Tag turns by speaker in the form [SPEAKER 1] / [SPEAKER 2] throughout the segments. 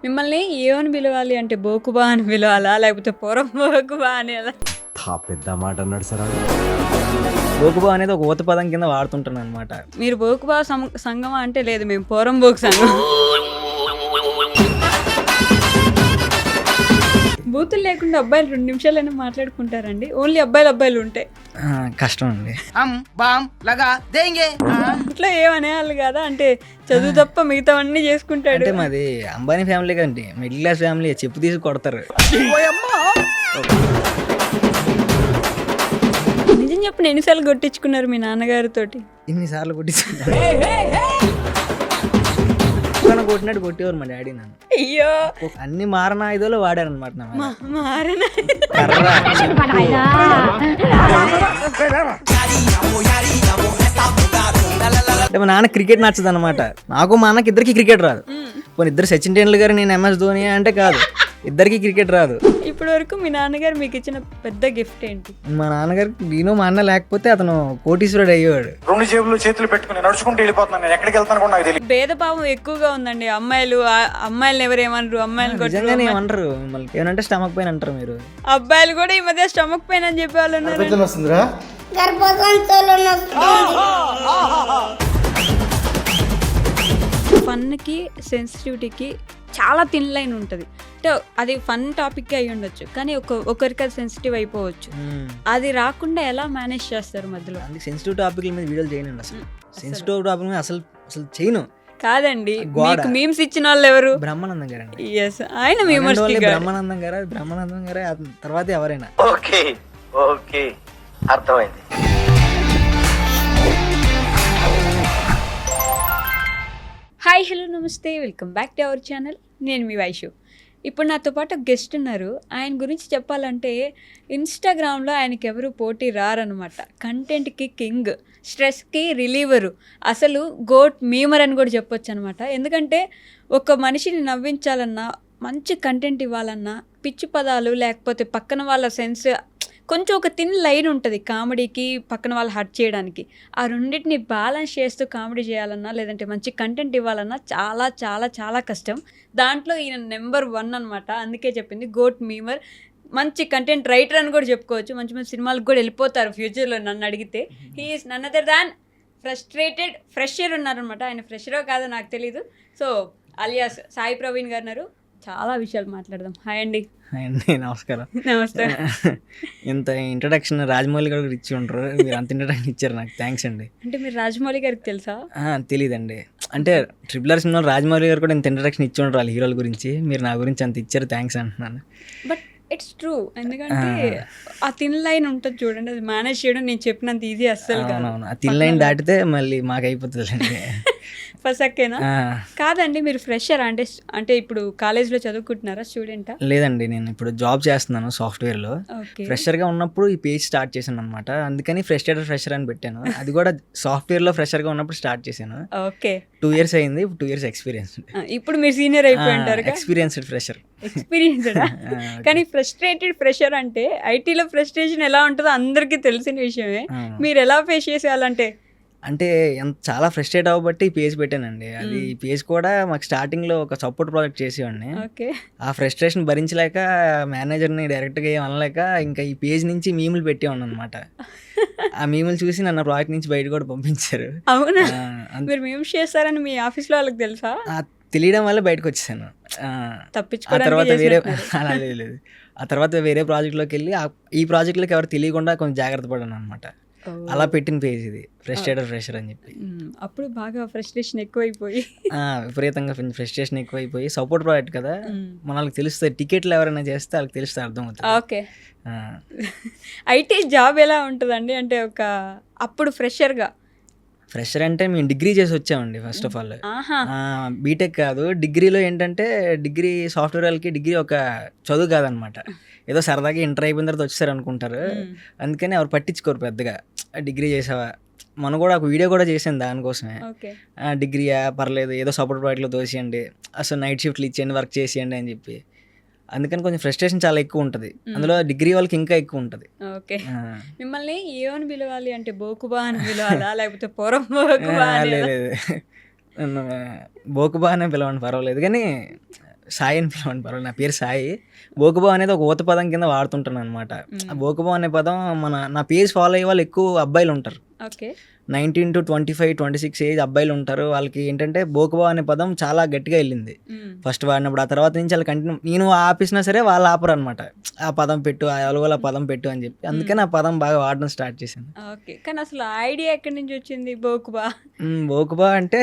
[SPEAKER 1] మిమ్మల్ని ఏమని పిలవాలి అంటే బోకుబా అని పిలవాలా లేకపోతే పొరం బోకుబా అని అలా?
[SPEAKER 2] పెద్ద మాట అన్నాడు సార్.
[SPEAKER 3] బోకుబా అనేది ఒక ఊత పదం కింద వాడుతుంటాను అనమాట.
[SPEAKER 1] మీరు బోకుబా సంఘమా అంటే లేదు, మేము పొరం బోకు సంఘం. బూతులు లేకుండా అబ్బాయిలు 2 నిమిషాలైనా మాట్లాడుకుంటారండి? ఓన్లీ అబ్బాయిలు ఉంటాయి.
[SPEAKER 3] కష్టం అండి.
[SPEAKER 1] ఇంట్లో ఏమనేయాలి కదా అంటే చదువు తప్ప మిగతావన్నీ చేసుకుంటాడు.
[SPEAKER 3] అంటే మాది అంబానీ ఫ్యామిలీ కండి, మిడిల్ క్లాస్ ఫ్యామిలీ. చెప్పు తీసి కొడతారు.
[SPEAKER 1] నిజం చెప్పిన ఎన్నిసార్లు కొట్టించుకున్నారు మీ నాన్నగారితోటి?
[SPEAKER 3] ఇన్నిసార్లు కొట్టించుకున్నారు. కొట్టినట్టు కొట్టేవారు మా డాడీ నన్ను.
[SPEAKER 1] అయ్యో,
[SPEAKER 3] అన్ని మారణ ఆయుధాలు వాడారనమాట.
[SPEAKER 1] మారన
[SPEAKER 3] అంటే మా నాన్న క్రికెట్ నచ్చదు అనమాట. నాకు మా అన్నకి ఇద్దరికి క్రికెట్ రాదు. పోనీ ఇద్దరు సచిన్ టెండూల్కర్ నేను MS ధోని అంటే కాదు, ఇద్దరికి క్రికెట్ రాదు.
[SPEAKER 1] ఇప్పటి వరకు మీ నాన్నగారు మీకు ఇచ్చిన పెద్ద గిఫ్ట్ ఏంటి?
[SPEAKER 3] మా నాన్నగారికి నేను మా అన్న లేకపోతే అతను కోటీశ్వరుడు అయ్యేవాడు.
[SPEAKER 4] 2 జేబులు చేతులు పెట్టుకుని నడుచుకుంటూ వెళ్ళిపోతున్నాను. నేను ఎక్కడికి వెళ్తాను కూడా నాకు తెలియదు.
[SPEAKER 1] భేదభావం ఎక్కువగా ఉందండి. అమ్మాయిలు ఎవరేమనరు, అమ్మాయిలు
[SPEAKER 3] నిజంగానే ఏమంటారు మిమ్మల్ని, ఏమంటే స్టమక్ పెయిన్ అంటారు మీరు.
[SPEAKER 1] అబ్బాయిలు కూడా ఈ మధ్య స్టమక్ పెయిన్ అని చెప్పే వాళ్ళు ఉన్నారు. ఫన్కి సెన్సిటివిటీకి చాలా థిన్ లైన్ ఉంటుంది. అంటే అది ఫన్ టాపిక్ అయి ఉండొచ్చు, కానీ ఒకరికి అది సెన్సిటివ్ అయిపోవచ్చు. అది రాకుండా ఎలా మేనేజ్ చేస్తారు మధ్యలో?
[SPEAKER 3] అందుకే సెన్సిటివ్ టాపిక్ మీద వీడియోలు చేయనండి. అసలు సెన్సిటివ్ టాపిక్ మీద అసలు చేయను.
[SPEAKER 1] కాదండి, మీకు మీమ్స్ ఇచ్చిన వాళ్ళు ఎవరు?
[SPEAKER 3] బ్రహ్మానందం గారు అండి.
[SPEAKER 1] ఆయన
[SPEAKER 3] బ్రహ్మానందం గారు తర్వాత ఎవరైనా.
[SPEAKER 5] ఓకే అర్థమైంది.
[SPEAKER 1] హాయ్, హలో, నమస్తే, welcome back to our channel. నేను మీ వైషు. ఇప్పుడు నాతో పాటు గెస్ట్ ఉన్నారు. ఆయన గురించి చెప్పాలంటే ఇన్స్టాగ్రామ్లో ఆయనకి ఎవరు పోటీ రారనమాట. కంటెంట్కి కింగ్, స్ట్రెస్కి రిలీవరు, అసలు గోట్ మీమర్ అని కూడా చెప్పొచ్చు అనమాట. ఎందుకంటే ఒక మనిషిని నవ్వించాలన్నా, మంచి కంటెంట్ ఇవ్వాలన్నా, పిచ్చి పదాలు లేకపోతే పక్కన వాళ్ళ సెన్స్ కొంచెం ఒక థిన్ లైన్ ఉంటుంది కామెడీకి, పక్కన వాళ్ళు హర్ట్ చేయడానికి. ఆ రెండింటిని బ్యాలెన్స్ చేస్తూ కామెడీ చేయాలన్నా లేదంటే మంచి కంటెంట్ ఇవ్వాలన్నా చాలా చాలా చాలా కష్టం. దాంట్లో ఈయన నెంబర్ 1 అనమాట. అందుకే చెప్పింది గోట్ మీమర్. మంచి కంటెంట్ రైటర్ అని కూడా చెప్పుకోవచ్చు. మంచి మంచి సినిమాలకు కూడా వెళ్ళిపోతారు ఫ్యూచర్లో నన్ను అడిగితే. He is none other than frustrated fresher ఉన్నారనమాట. ఆయన ఫ్రెషరో కాదో నాకు తెలీదు. సో అలియాస్ సాయి ప్రవీణ్ గారు ఉన్నారు. చాలా విషయాలు మాట్లాడదాం. హాయ్ అండి.
[SPEAKER 3] నమస్కారం.
[SPEAKER 1] నమస్తే.
[SPEAKER 3] ఇంత ఇంట్రడక్షన్ రాజమౌళి గారికి ఇచ్చి ఉంటారు, మీరు అంత ఇంట్రడక్షన్ ఇచ్చారు, నాకు థ్యాంక్స్ అండి.
[SPEAKER 1] అంటే మీరు రాజమౌళి గారికి తెలుసా?
[SPEAKER 3] తెలీదండి. అంటే RRR సినిమాలో రాజమౌళి గారు కూడా ఇంత ఇంట్రడక్షన్ ఇచ్చి ఉంటారు వాళ్ళ హీరోల గురించి. మీరు నా గురించి అంత ఇచ్చారు, థ్యాంక్స్ అంటున్నాను.
[SPEAKER 1] But it's true. ఎందుకంటే ఆ థిన్ లైన్ ఉంటుంది చూడండి, అది మేనేజ్ చేయడం నేను చెప్పినంత ఈజీ అస్సలు కాదు.
[SPEAKER 3] ఆ థిన్ లైన్ దాటితే మళ్ళీ మాకు అయిపోతుందండి.
[SPEAKER 1] ఫస్ట్కేనా? కాదండి, మీరు ఫ్రెషర్ అంటే ఇప్పుడు కాలేజ్లో చదువుకుంటున్నారా, స్టూడెంటా?
[SPEAKER 3] లేదండి, నేను ఇప్పుడు జాబ్ చేస్తున్నాను సాఫ్ట్వేర్లో. ఫ్రెషర్గా ఉన్నప్పుడు ఈ పేజ్ స్టార్ట్ చేశాను అనమాట. అందుకని ఫ్రెషర్ అని పెట్టాను. అది కూడా సాఫ్ట్వేర్లో ఫ్రెషర్గా ఉన్నప్పుడు స్టార్ట్ చేశాను.
[SPEAKER 1] ఓకే,
[SPEAKER 3] 2 years అయింది. 2 years ఎక్స్పీరియన్స్.
[SPEAKER 1] ఇప్పుడు మీరు సీనియర్ అయిపోయింటారు.
[SPEAKER 3] Experienced fresher.
[SPEAKER 1] కానీ ఫ్రస్ట్రేటెడ్ ఫ్రెషర్ అంటే ఐటీలో ఫ్రస్ట్రేషన్ ఎలా ఉంటుందో అందరికీ తెలిసిన విషయమే. మీరు ఎలా ఫేస్ చేసేయాలంటే
[SPEAKER 3] చాలా ఫ్రస్ట్రేట్ అవ్వబట్టి ఈ పేజ్ పెట్టానండి. అది ఈ పేజ్ కూడా మాకు స్టార్టింగ్లో ఒక సపోర్ట్ ప్రాజెక్ట్ చేసేవాడిని. ఆ ఫ్రస్ట్రేషన్ భరించలేక మేనేజర్ని డైరెక్ట్గా ఏం అనలేక ఇంకా ఈ పేజ్ నుంచి మీములు పెట్టేవాడిని అనమాట. ఆ మీములు చూసి నన్ను ప్రాజెక్ట్ నుంచి బయట కూడా పంపించారు.
[SPEAKER 1] అవునా? మీరు మీమ్స్ చేస్తారని మీ ఆఫీస్లో వాళ్ళకి తెలుసా?
[SPEAKER 3] తెలియడం వల్ల బయటకు వచ్చేసాను. ఆ తర్వాత వేరే ప్రాజెక్ట్లోకి వెళ్ళి ఈ ప్రాజెక్ట్లోకి ఎవరు తెలియకుండా కొంచెం జాగ్రత్త పడాను అనమాట. అలా పెట్టిన పేజ్ ఇది ఫ్రెషర్ అని చెప్పి.
[SPEAKER 1] అప్పుడు బాగా ఫ్రస్ట్రేషన్ ఎక్కువైపోయి
[SPEAKER 3] విపరీతంగా ఫ్రస్ట్రేషన్ ఎక్కువైపోయి సపోర్ట్ ప్రాజెక్ట్ కదా, మనకు తెలుస్తుంది. టికెట్లు ఎవరైనా చేస్తే వాళ్ళకి తెలిస్తే అర్థమవుతుంది.
[SPEAKER 1] ఓకే, ఐటీ జాబ్ ఎలా ఉంటుందండి? అంటే అప్పుడు ఫ్రెషర్
[SPEAKER 3] అంటే మేము డిగ్రీ చేసి వచ్చామండి. ఫస్ట్ ఆఫ్ ఆల్ బీటెక్ కాదు, డిగ్రీలో ఏంటంటే డిగ్రీ సాఫ్ట్వేర్ వాళ్ళకి డిగ్రీ ఒక చదువు కాదనమాట. ఏదో సరదాగా ఇంటర్ అయిపోయిన తర్వాత వచ్చేసారు అనుకుంటారు. అందుకని ఎవరు పట్టించుకోరు పెద్దగా. డిగ్రీ చేసావా, మనం కూడా ఒక వీడియో కూడా చేసాను దానికోసమే. డిగ్రీయా పర్లేదు, ఏదో సపోర్ట్ ప్రాజెక్ట్లో దోసేయండి, అసలు నైట్ షిఫ్ట్లు ఇచ్చేయండి, వర్క్ చేసేయండి అని చెప్పి. అందుకని కొంచెం ఫ్రస్ట్రేషన్ చాలా ఎక్కువ ఉంటుంది. అందులో డిగ్రీ వాళ్ళకి ఇంకా ఎక్కువ ఉంటుంది.
[SPEAKER 1] ఓకే. మిమ్మల్ని ఏమని పిలవాలి అంటే బోకుబా అని పిలవాలా లేకపోతే పొరం బోకుబా అని ఎలా?
[SPEAKER 3] లేదు, నన్ను బోకుబా అనే పిలవండి పర్వాలేదు, కానీ సాయి అని పిలవండి పర్వాలేదు. నా పేరు సాయి. బోకుబా అనేది ఒక ఊత పదం కింద వాడుతుంటాను అనమాట. ఆ బోకుబా అనే పదం నా పేజ్ ఫాలో అయ్యే వాళ్ళు ఎక్కువ అబ్బాయిలు ఉంటారు.
[SPEAKER 1] ఓకే.
[SPEAKER 3] 19 to 25, 26 ఏజ్ అబ్బాయిలు ఉంటారు. వాళ్ళకి ఏంటంటే బోకుబా అనే పదం చాలా గట్టిగా వెళ్ళింది ఫస్ట్ వాడినప్పుడు. ఆ తర్వాత నుంచి వాళ్ళు కంటిన్యూ, నేను ఆపేసినా సరే వాళ్ళు ఆపరు అనమాట. ఆ పదం పెట్టు, ఆ అలవల పదం పెట్టు అని చెప్పి. అందుకని ఆ పదం బాగా వాడడం స్టార్ట్ చేశాను.
[SPEAKER 1] ఓకే. కానీ అసలు ఐడియా ఎక్కడి నుంచి వచ్చింది బోకుబా?
[SPEAKER 3] బోకుబా అంటే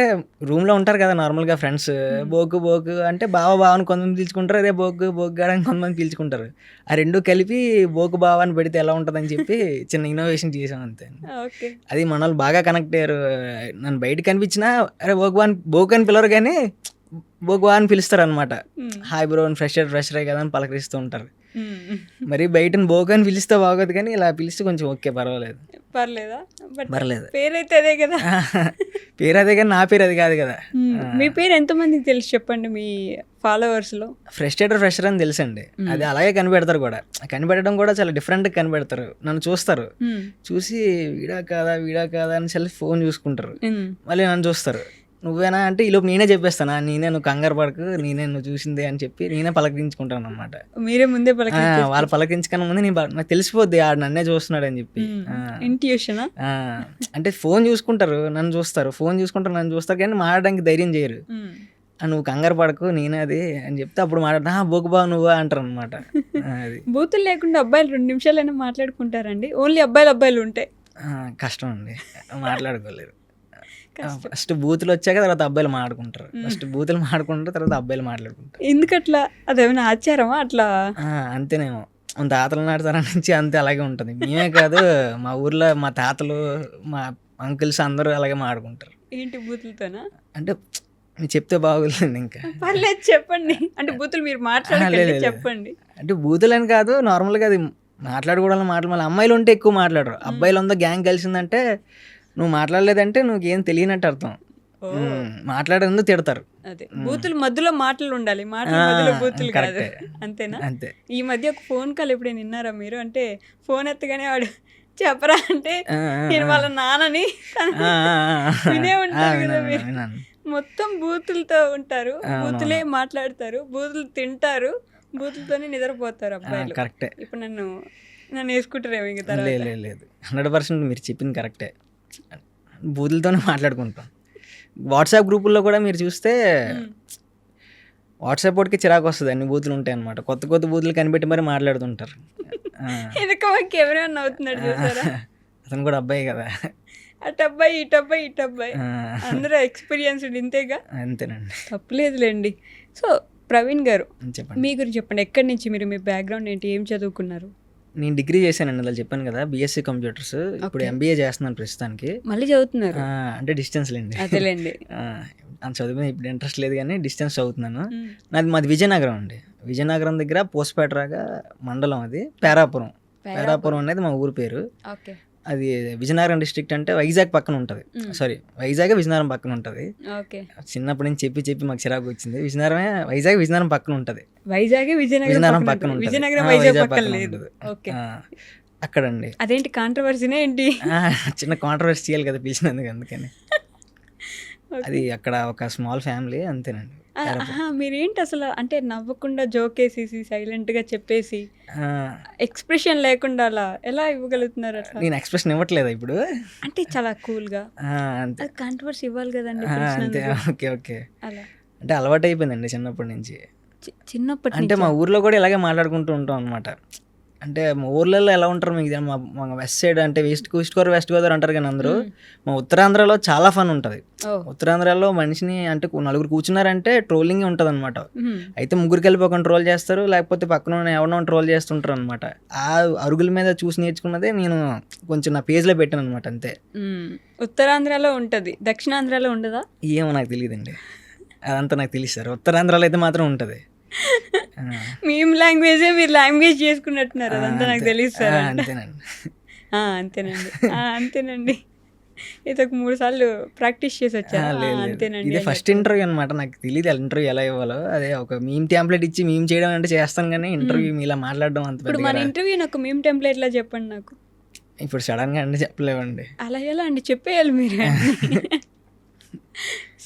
[SPEAKER 3] రూమ్లో ఉంటారు కదా నార్మల్గా ఫ్రెండ్స్, బోకు బోకు అంటే బావ అని కొంతమంది పిలుచుకుంటారు, అదే బోకు బోకు గాడు అని కొంతమంది పిలుచుకుంటారు. ఆ రెండు కలిపి బోకు బావ అని పెడితే ఎలా ఉంటుందని చెప్పి చిన్న ఇన్నోవేషన్ చేసాం అంతే.
[SPEAKER 1] ఓకే.
[SPEAKER 3] అది మన వాళ్ళు బాగా కనెక్ట్ అయ్యారు. నన్ను బయట కనిపించినా అరే బోకు అని పిలవరు, కానీ బోకుబా అని పిలుస్తారు అనమాట. హాయ్ బ్రో అని ఫ్రెషర్ కదా అని పలకరిస్తూ ఉంటారు. మరి బయట బోకు అని పిలిస్తే బాగోదు, కానీ ఇలా పిలిస్తే కొంచెం ఓకే పర్వాలేదు.
[SPEAKER 1] పర్లేదా? బట్
[SPEAKER 3] పర్లేదు.
[SPEAKER 1] పేరైతే అదే కదా.
[SPEAKER 3] పేరు అదే, కానీ నా పేరు అది కాదు కదా.
[SPEAKER 1] మీ పేరు ఎంతమందికి తెలుసు చెప్పండి మీ ఫాలోవర్స్లో?
[SPEAKER 3] ఫ్రెషర్ అని తెలుసండి. అది అలాగే కనిపెడతారు కూడా. కనిపెట్టడం కూడా చాలా డిఫరెంట్గా కనిపెడతారు. నన్ను చూస్తారు, చూసి వీడా కాదా అని సెల్ఫ్ ఫోన్ చూసుకుంటారు, మళ్ళీ నన్ను చూస్తారు. నువ్వేనా అంటే ఈలోపు నేనే చెప్పేస్తాను, నేనే, నువ్వు కంగారు పడకు, నేనే నువ్వు చూసిందే అని చెప్పి నేనే పలకరించుకుంటాను అనమాట.
[SPEAKER 1] మీరే ముందే
[SPEAKER 3] వాళ్ళు పలకరించుకున్న ముందు నాకు తెలిసిపోద్ది ఆడు నన్నే చూస్తున్నాడు అని చెప్పి.
[SPEAKER 1] ఇంట్యూషనా?
[SPEAKER 3] అంటే ఫోన్ చూసుకుంటారు, నన్ను చూస్తారు, ఫోన్ చూసుకుంటారు, నన్ను చూస్తారు, కానీ మాట్లాడడానికి ధైర్యం చేయరు. నువ్వు కంగారు పడకు, నేనే అది అని చెప్తే అప్పుడు మాట్లాడతా బోకుబా నువ్వా అంటారు అనమాట. అది
[SPEAKER 1] బూతులు లేకుండా అబ్బాయిలు 2 నిమిషాలైనా మాట్లాడుకుంటారండి? ఓన్లీ అబ్బాయిలు ఉంటాయి.
[SPEAKER 3] కష్టం అండి, మాట్లాడుకోలేరు. ఫస్ట్ బూతులు వచ్చాక తర్వాత అబ్బాయిలు మాట్లాడుకుంటారు. ఫస్ట్ బూతులు మాట్లాడుకుంటారు, తర్వాత అబ్బాయిలు మాట్లాడుకుంటారు.
[SPEAKER 1] ఎందుకట్లా? అదేమైనా ఆచారమా అట్లా?
[SPEAKER 3] అంతేనేమో. మన తాతల నాటి తరం నుంచి అంతే అలాగే ఉంటుంది. మేమే కాదు, మా ఊర్లో మా తాతలు, మా అంకుల్స్ అందరూ అలాగే మాట్లాడుకుంటారు.
[SPEAKER 1] ఏంటి బూతులతోనా?
[SPEAKER 3] అంటే మీరు చెప్తే బాగోలేదు ఇంకా.
[SPEAKER 1] పర్లేదు చెప్పండి. అంటే బూతులు మీరు మాట్లాడలేదు చెప్పండి.
[SPEAKER 3] అంటే బూతులు అని కాదు, నార్మల్గా అది మాట్లాడుకోవడం మళ్ళీ అమ్మాయిలు ఉంటే ఎక్కువ మాట్లాడరు. అబ్బాయిలు ఉందో గ్యాంగ్ కలిసిందంటే నువ్వు మాట్లాడలేదంటే నువ్వు ఏం తెలియనట్టు అర్థం. మాట్లాడేందుకు తిడతారు.
[SPEAKER 1] అదే బూతులు మధ్యలో మాటలు ఉండాలి, మాటల మధ్యలో బూతులు కాదు. అంతేనా?
[SPEAKER 3] అంతే.
[SPEAKER 1] ఈ మధ్య ఒక ఫోన్ కాల్ ఎప్పుడైనా విన్నారా మీరు? అంటే ఫోన్ ఎత్తగానే వాడు చెప్పరా అంటే నేను వాళ్ళ నాన్నని వినే ఉంటారు కదా మీరు. మొత్తం బూతులతో ఉంటారు, బూతులే మాట్లాడతారు, బూతులు తింటారు, బూతులతోనే నిద్రపోతారు అబ్బాయిలు.
[SPEAKER 3] కరెక్టే.
[SPEAKER 1] ఇప్పుడు నన్ను వేసుకుంటారేమో ఇంకా తర్వాత.
[SPEAKER 3] లేదు 100% మీరు చెప్పింది కరెక్టే. బూతులతోనే మాట్లాడుకుంటాం. వాట్సాప్ గ్రూపుల్లో కూడా మీరు చూస్తే వాట్సాప్ వాడికి చిరాకు వస్తుంది, అన్ని బూతులు ఉంటాయి అనమాట. కొత్త బూతులు కనిపెట్టి మరి మాట్లాడుతుంటారు.
[SPEAKER 1] ఎందుకు ఎవరైనా అవుతున్నాడు చూసారా?
[SPEAKER 3] అతను కూడా అబ్బాయి కదా.
[SPEAKER 1] అటబ్బాయి ఇటబ్బాయి అందరూ ఎక్స్పీరియన్స్డ్ ఇంతేగా.
[SPEAKER 3] అంతేనండి,
[SPEAKER 1] తప్పులేదులేండి. సో ప్రవీణ్ గారు,
[SPEAKER 3] చెప్పండి.
[SPEAKER 1] మీ గురించి చెప్పండి. ఎక్కడి నుంచి మీరు, మీ బ్యాక్గ్రౌండ్ ఏంటి, ఏం చదువుకున్నారు?
[SPEAKER 3] నేను డిగ్రీ చేశానండి, అలా చెప్పాను కదా, బీఎస్సీ కంప్యూటర్స్. ఇప్పుడు ఎంబీఏ చేస్తున్నాను ప్రస్తుతానికి.
[SPEAKER 1] మళ్ళీ చదువుతున్నారు?
[SPEAKER 3] అంటే డిస్టెన్స్ లేండి.
[SPEAKER 1] అదేలేండి.
[SPEAKER 3] అంత చదువు మీద ఇప్పుడు ఇంట్రెస్ట్ లేదు, కానీ డిస్టెన్స్ చదువుతున్నాను. మాది విజయనగరం అండి. విజయనగరం దగ్గర పోస్పేటరాగా మండలం, అది పేరాపురం అనేది మా ఊరు పేరు.
[SPEAKER 1] ఓకే.
[SPEAKER 3] అది విజయనగరం డిస్ట్రిక్ట్ అంటే వైజాగ్ పక్కన ఉంటుంది. సారీ, విజయనగరం పక్కన ఉంటుంది. చిన్నప్పటి నుంచి చెప్పి మాకు చిరాకు వచ్చింది. విజయనగరం పక్కన ఉంటుంది. విజయనగరం పక్కన ఉంటుంది. అక్కడండి.
[SPEAKER 1] అదేంటి కాంట్రవర్సీనే ఏంటి?
[SPEAKER 3] చిన్న కాంట్రవర్సీ చేయాలి కదా పిలిచినందుకు, అందుకని. అది అక్కడ ఒక స్మాల్ ఫ్యామిలీ, అంతేనండి.
[SPEAKER 1] మీరేంటి అసలు అంటే నవ్వకుండా జోకేసేసి సైలెంట్ గా చెప్పేసి ఎక్స్ప్రెషన్ లేకుండా అలా ఎలా ఇవ్వగలుగుతున్నారు? అట్లా
[SPEAKER 3] నేను ఎక్స్ప్రెషన్ ఇవ్వట్లేదు ఇప్పుడు,
[SPEAKER 1] అంటే చాలా కూల్ గా. కాంట్రవర్సీ ఇవ్వాలి కదండి.
[SPEAKER 3] ఓకే. అలా అంటే అలవాటు అయిపోయిందండి చిన్నప్పటి నుంచి.
[SPEAKER 1] అంటే
[SPEAKER 3] మా ఊర్లో కూడా ఇలాగే మాట్లాడుకుంటూ ఉంటాం అనమాట. అంటే మా ఊర్లలో ఎలా ఉంటారు మీకు, మా వెస్ట్ సైడ్ అంటే వెస్ట్ గోదావరి అంటారు కానీ అందరూ, మా ఉత్తరాంధ్రలో చాలా ఫన్ ఉంటుంది. ఉత్తరాంధ్రలో మనిషిని అంటే నలుగురు కూర్చున్నారంటే ట్రోలింగ్ ఉంటుంది అనమాట. అయితే ముగ్గురికి వెళ్ళి ఒక ట్రోల్ చేస్తారు, లేకపోతే పక్కన ఎవరినో ట్రోల్ చేస్తుంటారు అనమాట. ఆ అరుగుల మీద చూసి నేర్చుకున్నదే నేను కొంచెం నా పేజ్లో పెట్టాను అనమాట, అంతే.
[SPEAKER 1] ఉత్తరాంధ్రలో ఉంటుంది, దక్షిణాంధ్రలో ఉండదా?
[SPEAKER 3] ఏమో నాకు తెలియదండి, అదంతా నాకు తెలియదు సార్. ఉత్తరాంధ్రలో అయితే మాత్రం ఉంటుంది.
[SPEAKER 1] మేము లాంగ్వేజే మీరు లాంగ్వేజ్ చేసుకున్నట్టున్నారు, అదంతా నాకు తెలియదు సార్.
[SPEAKER 3] అంతేనండి.
[SPEAKER 1] అంతేనండి. ఇది ఒక 3 సార్లు ప్రాక్టీస్ చేసి వచ్చారా?
[SPEAKER 3] లేదు లేదు,
[SPEAKER 1] అంతేనండి
[SPEAKER 3] ఇదే
[SPEAKER 1] అని
[SPEAKER 3] ఫస్ట్
[SPEAKER 1] చెప్పారు.
[SPEAKER 3] ఇంటర్వ్యూ అనమాట. నాకు తెలియదు ఇంటర్వ్యూ ఎలా ఇవ్వాలో. అదే ఒక మీమ్ టెంప్లెట్ ఇచ్చి మీమ్ చేయడం అంటే చేస్తాను, కానీ ఇంటర్వ్యూ ఇలా మాట్లాడడం అంత
[SPEAKER 1] ఇప్పుడు మన
[SPEAKER 3] పెద్దగా
[SPEAKER 1] ఇంటర్వ్యూని ఒక మేము టెంప్లెట్లా చెప్పండి నాకు.
[SPEAKER 3] ఇప్పుడు సడన్గా అంటే చెప్పలేమండి.
[SPEAKER 1] అలా ఎలా అండి, చెప్పేయాలి మీరు.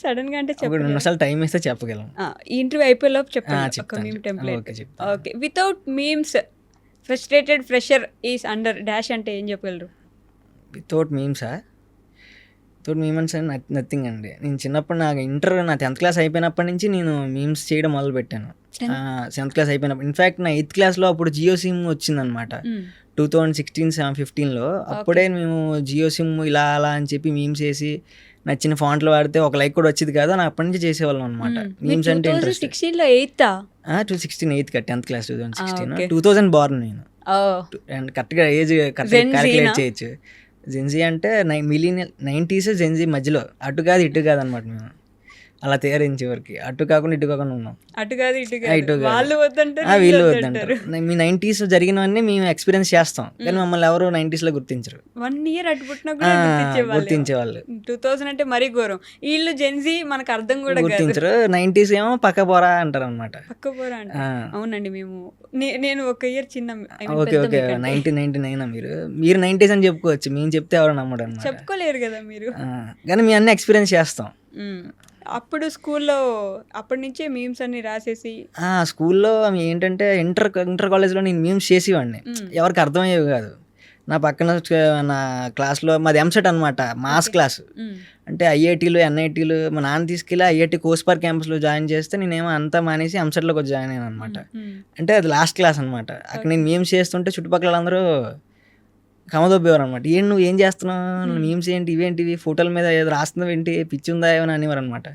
[SPEAKER 1] సడన్ గా అంటే
[SPEAKER 3] ఒక
[SPEAKER 1] చెప్పండి.
[SPEAKER 3] 2 నిమిషాలు టైం ఇస్తే చెప్పగలం.
[SPEAKER 1] ఈ ఇంటర్వ్యూ అయిపోయేలోపు చెప్పండి ఒక
[SPEAKER 3] చెప్తాను,
[SPEAKER 1] మీమ్
[SPEAKER 3] చెప్తాను.
[SPEAKER 1] టెంప్లెట్.
[SPEAKER 3] ఓకే, చెప్తాను.
[SPEAKER 1] Okay. Without memes frustrated fresher is under dash అంటే ఏం చెప్పగలరు?
[SPEAKER 3] వితౌట్ మీమ్సా? వితౌట్ మీమ్స్ అని నథింగ్ అండి. నేను చిన్నప్పుడు నా 10th క్లాస్ అయిపోయినప్పటి నుంచి నేను మీమ్స్ చేయడం మొదలు పెట్టాను. 7th క్లాస్ అయిపోయినప్పుడు, ఇన్ఫ్యాక్ట్ నా 8th క్లాస్లో అప్పుడు జియో సిమ్ వచ్చిందనమాట. 2016-15లో అప్పుడే మేము జియో సిమ్ ఇలా అలా అని చెప్పి మీమ్స్ చేసి నచ్చిన ఫాంట్లు వాడితే ఒక లైక్ కూడా వచ్చేది కాదు. నాకు అప్పటి నుంచి చేసేవాళ్ళం అనమాట. మీమ్స్ అంటే ఇంట్రెస్ట్.
[SPEAKER 1] 2016లో 8th
[SPEAKER 3] 2016 8th 10th class 2016.
[SPEAKER 1] okay.
[SPEAKER 3] 2000 born నేను. అండ్ కరెక్ట్గా ఏజ్ కరెక్ట్ క్యాలిక్యులేట్ చేయొచ్చు. జెన్జీ అంటే మిలీనియల్ 90s జెన్జీ మధ్యలో, అటు కాదు ఇటు కాదు అనమాట. మేము అలా తయారించే వరకు అటు కాకుండా ఇటు కాకుండా ఉన్నాం.
[SPEAKER 1] అటు కాదు ఇటు
[SPEAKER 3] ఇటు
[SPEAKER 1] కాదు,
[SPEAKER 3] కాదు.
[SPEAKER 1] వాళ్ళు వద్దంటారు
[SPEAKER 3] వీళ్ళు
[SPEAKER 1] వీళ్ళు
[SPEAKER 3] వద్దంటారు. మీ 90s జరిగినవన్నీ మేము ఎక్స్పీరియన్స్ చేస్తాం, కానీ మమ్మల్ని ఎవరు 90s లో గుర్తించరు.
[SPEAKER 1] 1 year అటు పుట్టినా కూడా
[SPEAKER 3] గుర్తించేవాళ్ళు
[SPEAKER 1] 2000 అంటే మరీ ఘోరం. వీళ్ళు జెన్జీ మనకు అర్థం కూడా కాదు.
[SPEAKER 3] గుర్తించరు. 90s ఏమో పక్క పోరా అంటారు అనమాట.
[SPEAKER 1] పక్కపోరా అంటే అవునండి. మేము నేను ఒక ఇయర్ చిన్న
[SPEAKER 3] ఓకే ఓకే 1999 మీరు 90s అని చెప్పుకోవచ్చు, మేము చెప్తే ఎవరు నమ్మడు అనమాట.
[SPEAKER 1] చెప్పుకోలేరు కదా మీరు.
[SPEAKER 3] కానీ మేము అన్ని ఎక్స్పీరియన్స్ చేస్తాం.
[SPEAKER 1] అప్పుడు స్కూల్లో అప్పటి నుంచే మీమ్స్ అన్ని రాసేసి
[SPEAKER 3] స్కూల్లో ఏంటంటే ఇంటర్ కాలేజ్లో నేను మీమ్స్ చేసేవాడిని. ఎవరికి అర్థమయ్యేవి కాదు. నా పక్కన నా క్లాస్లో మాది ఎంసెట్ అనమాట, మాస్ క్లాస్. అంటే ఐఐటీలు ఎన్ఐటీలు మా నాన్న తీసుకెళ్ళి ఐఐటీ కోస్పార్ క్యాంపస్లో జాయిన్ చేస్తే నేనేమో అంతా మానేసి ఎంసెట్లోకి వచ్చి జాయిన్ అయ్యాను అనమాట. అంటే అది లాస్ట్ క్లాస్ అనమాట. అక్కడ నేను మీమ్స్ చేస్తుంటే చుట్టుపక్కల అందరూ కమదొబ్బేవారు అనమాట. నువ్వు ఏం చేస్తున్నావు, మీమ్స్ ఏంటి, ఇవేంటివి, ఫోటోల మీద ఏదో రాస్తున్నావు ఏంటి, పిచ్చి ఉందా ఏమని అనేవారు అనమాట.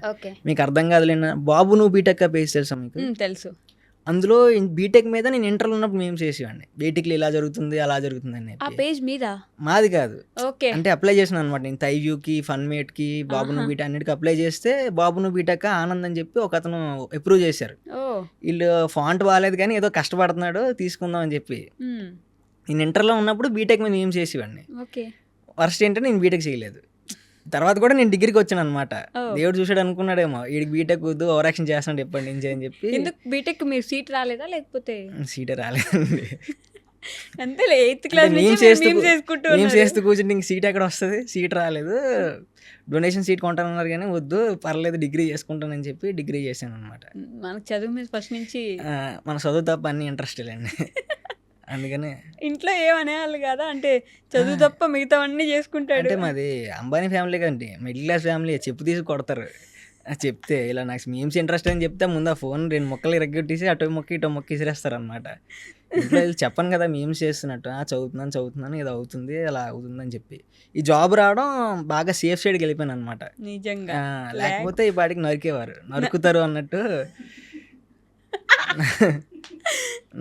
[SPEAKER 3] మీకు అర్థం కాదులేనా బాబు, నువ్వు బీటెక్ పేజ్ తెలుసా మీకు?
[SPEAKER 1] తెలుసు.
[SPEAKER 3] అందులో బీటెక్ మీద నేను ఇంటర్లో ఉన్నప్పుడు మేము చేసేవాడిని. బీటెక్లో ఇలా జరుగుతుంది అలా జరుగుతుంది అని.
[SPEAKER 1] ఆ పేజ్ మీద
[SPEAKER 3] మాది కాదు.
[SPEAKER 1] ఓకే.
[SPEAKER 3] అంటే అప్లై చేసిన అనమాట నేను. తైవ్యూకి, ఫన్మేట్కి, బాబు నువ్వు బీటెక్ అన్నిటికీ అప్లై చేస్తే బాబు నువ్వు బీటెక్ ఆనంద్ అని చెప్పి ఒక అతను అప్రూవ్ చేశారు. వీళ్ళు ఫాంట్ బాగాలేదు కానీ ఏదో కష్టపడుతున్నాడు తీసుకుందాం అని చెప్పి. నేను ఇంటర్లో ఉన్నప్పుడు బీటెక్ మీద ఏం చేసేవాడిని. వర్స్ట్ ఏంటంటే నేను బీటెక్ చేయలేదు. తర్వాత కూడా నేను డిగ్రీకి వచ్చాను అనమాట. దేవుడు చూసాడు అనుకున్నాడేమో, వీడికి బీటెక్ వద్దు ఓవర్ యాక్షన్ చేస్తాడు ఎప్పటి నుంచి అని చెప్పి.
[SPEAKER 1] ఎందుకు బీటెక్ మీరు సీట్ రాలేదా లేకపోతే?
[SPEAKER 3] సీటే రాలేదండి.
[SPEAKER 1] అంతేలే 8th క్లాస్
[SPEAKER 3] నుంచి మేము చేస్తూ కూర్చుంటే ఇంక సీట్ ఎక్కడ వస్తుంది, సీట్ రాలేదు. డొనేషన్ సీట్ కొంటానన్నారు కానీ వద్దు పర్లేదు డిగ్రీ చేసుకుంటానని చెప్పి డిగ్రీ చేశాను అనమాట.
[SPEAKER 1] మనకు చదువు మీద ఫస్ట్ నుంచి
[SPEAKER 3] మన చదువు తప్ప అన్ని ఇంట్రెస్ట్ లేండి. అందుకనే
[SPEAKER 1] ఇంట్లో ఏమనేవాళ్ళు కదా, అంటే చదువు తప్ప మిగతావన్నీ చేసుకుంటాడు.
[SPEAKER 3] అంటే మాది అంబానీ ఫ్యామిలీ కదండి, మిడిల్ క్లాస్ ఫ్యామిలీ. చెప్పు తీసి కొడతారు చెప్తే. ఇలా నాకు మీమ్స్ ఇంట్రెస్ట్ అని చెప్తే ముందు ఆ ఫోన్ 2 ముక్కలు ఇరగొట్టేసి అటో మొక్క ఇటో మొక్క ఇసిరేస్తారు అనమాట. ఇంట్లో చెప్పను కదా మీమ్స్ చేస్తున్నట్టు, చదువుతున్నాను ఇది అవుతుంది అలా అవుతుందని చెప్పి. ఈ జాబ్ రావడం బాగా సేఫ్ సైడ్కి వెళ్ళిపోయాను అనమాట.
[SPEAKER 1] నిజంగా.
[SPEAKER 3] లేకపోతే ఈ పాటికి నరికేవారు, నరుకుతారు అన్నట్టు.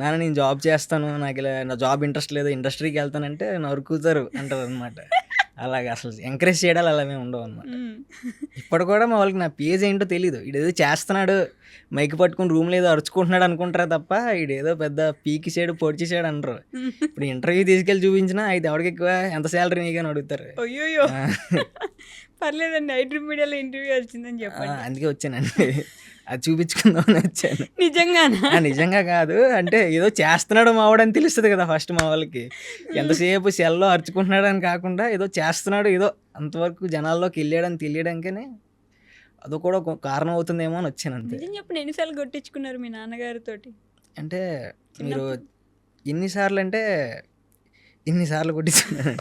[SPEAKER 3] నాన్న నేను జాబ్ చేస్తాను, నాకు ఇలా నా జాబ్ ఇంట్రెస్ట్ లేదు, ఇండస్ట్రీకి వెళ్తానంటే నరుకుతారు అంటారు అనమాట. అలాగే అసలు ఎంకరేజ్ చేయడాలు అలా మేము ఉండవు అనమాట. ఇప్పుడు కూడా మా వాళ్ళకి నా పేజ్ ఏంటో తెలీదు. ఈడేదో చేస్తున్నాడు, మైక్ పట్టుకుని రూమ్లో ఏదో అరుచుకుంటున్నాడు అనుకుంటారా తప్ప ఈడేదో పెద్ద పీకి సైడ్ పొడిచి సైడ్ అంటారు. ఇప్పుడు ఇంటర్వ్యూ తీసుకెళ్ళి చూపించినా అయితే ఎవరికి ఎక్కువ ఎంత శాలరీ నీకని అడుగుతారు.
[SPEAKER 1] అయ్యో పర్లేదండి, ఐటీ మీడియాలో ఇంటర్వ్యూ వచ్చిందని చెప్పండి.
[SPEAKER 3] అందుకే వచ్చానండి, అది చూపించుకుందామని వచ్చాను. నిజంగా కాదు, అంటే ఏదో చేస్తున్నాడు మావాడని తెలుస్తుంది కదా ఫస్ట్ మా వాళ్ళకి. ఎంతసేపు సెల్లో అరుచుకుంటున్నాడు అని కాకుండా ఏదో చేస్తున్నాడు, ఏదో అంతవరకు జనాల్లోకి వెళ్ళాడని తెలియడానికనే అది కూడా ఒక కారణం అవుతుందేమో అని వచ్చాను అంతే.
[SPEAKER 1] చెప్పండి, ఎన్నిసార్లు కొట్టించుకున్నారు మీ నాన్నగారితో?
[SPEAKER 3] అంటే మీరు ఎన్నిసార్లు అంటే ఎన్నిసార్లు కొట్టించుకున్నాను.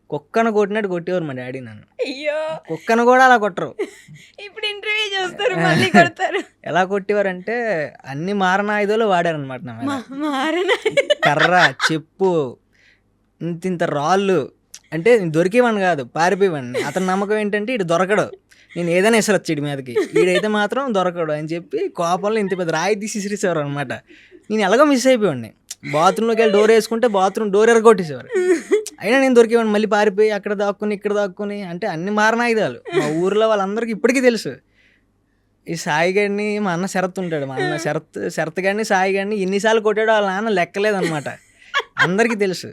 [SPEAKER 3] కుక్కను కొట్టినట్టు కొట్టేవారు మా డాడీ నన్ను.
[SPEAKER 1] అయ్యో,
[SPEAKER 3] కుక్కను కూడా అలా కొట్టరు.
[SPEAKER 1] ఇప్పుడు ఇంటర్వ్యూ చేస్తారు మళ్ళీ కొడతారు.
[SPEAKER 3] ఎలా కొట్టేవారంటే అన్ని మారణాయుధాలు వాడారనమాట నా మీద. కర్ర, చెప్పు, ఇంత రాళ్ళు. అంటే దొరికేవాడిని కాదు, పారిపోయేవాడిని. అతని నమ్మకం ఏంటంటే ఇటు దొరకడు, నేను ఏదైనా ఇసరొచ్చు ఇటు మీదకి, ఈడైతే మాత్రం దొరకడు అని చెప్పి కోపంలో ఇంత పెద్ద రాయి తీసి ఇసిరేసేవారు అనమాట. నేను ఎలాగో మిస్ అయిపోయాడిని. బాత్రూంలోకి వెళ్ళి డోర్ వేసుకుంటే బాత్రూమ్ డోర్ ఎరగొట్టేసేవారు. అయినా నేను దొరికేవాడిని, మళ్ళీ పారిపోయి అక్కడ దాక్కుని ఇక్కడ దాక్కుని. అంటే అన్ని మారణాయుధాలు మా ఊర్లో వాళ్ళందరికీ ఇప్పటికీ తెలుసు. ఈ సాయి గారిని మా అన్న శరత్ ఉంటాడు, మా అన్న శరత్ గారిని సాయి గారిని ఎన్నిసార్లు కొట్టాడో వాళ్ళ నాన్న లెక్కలేదనమాట. అందరికీ తెలుసు.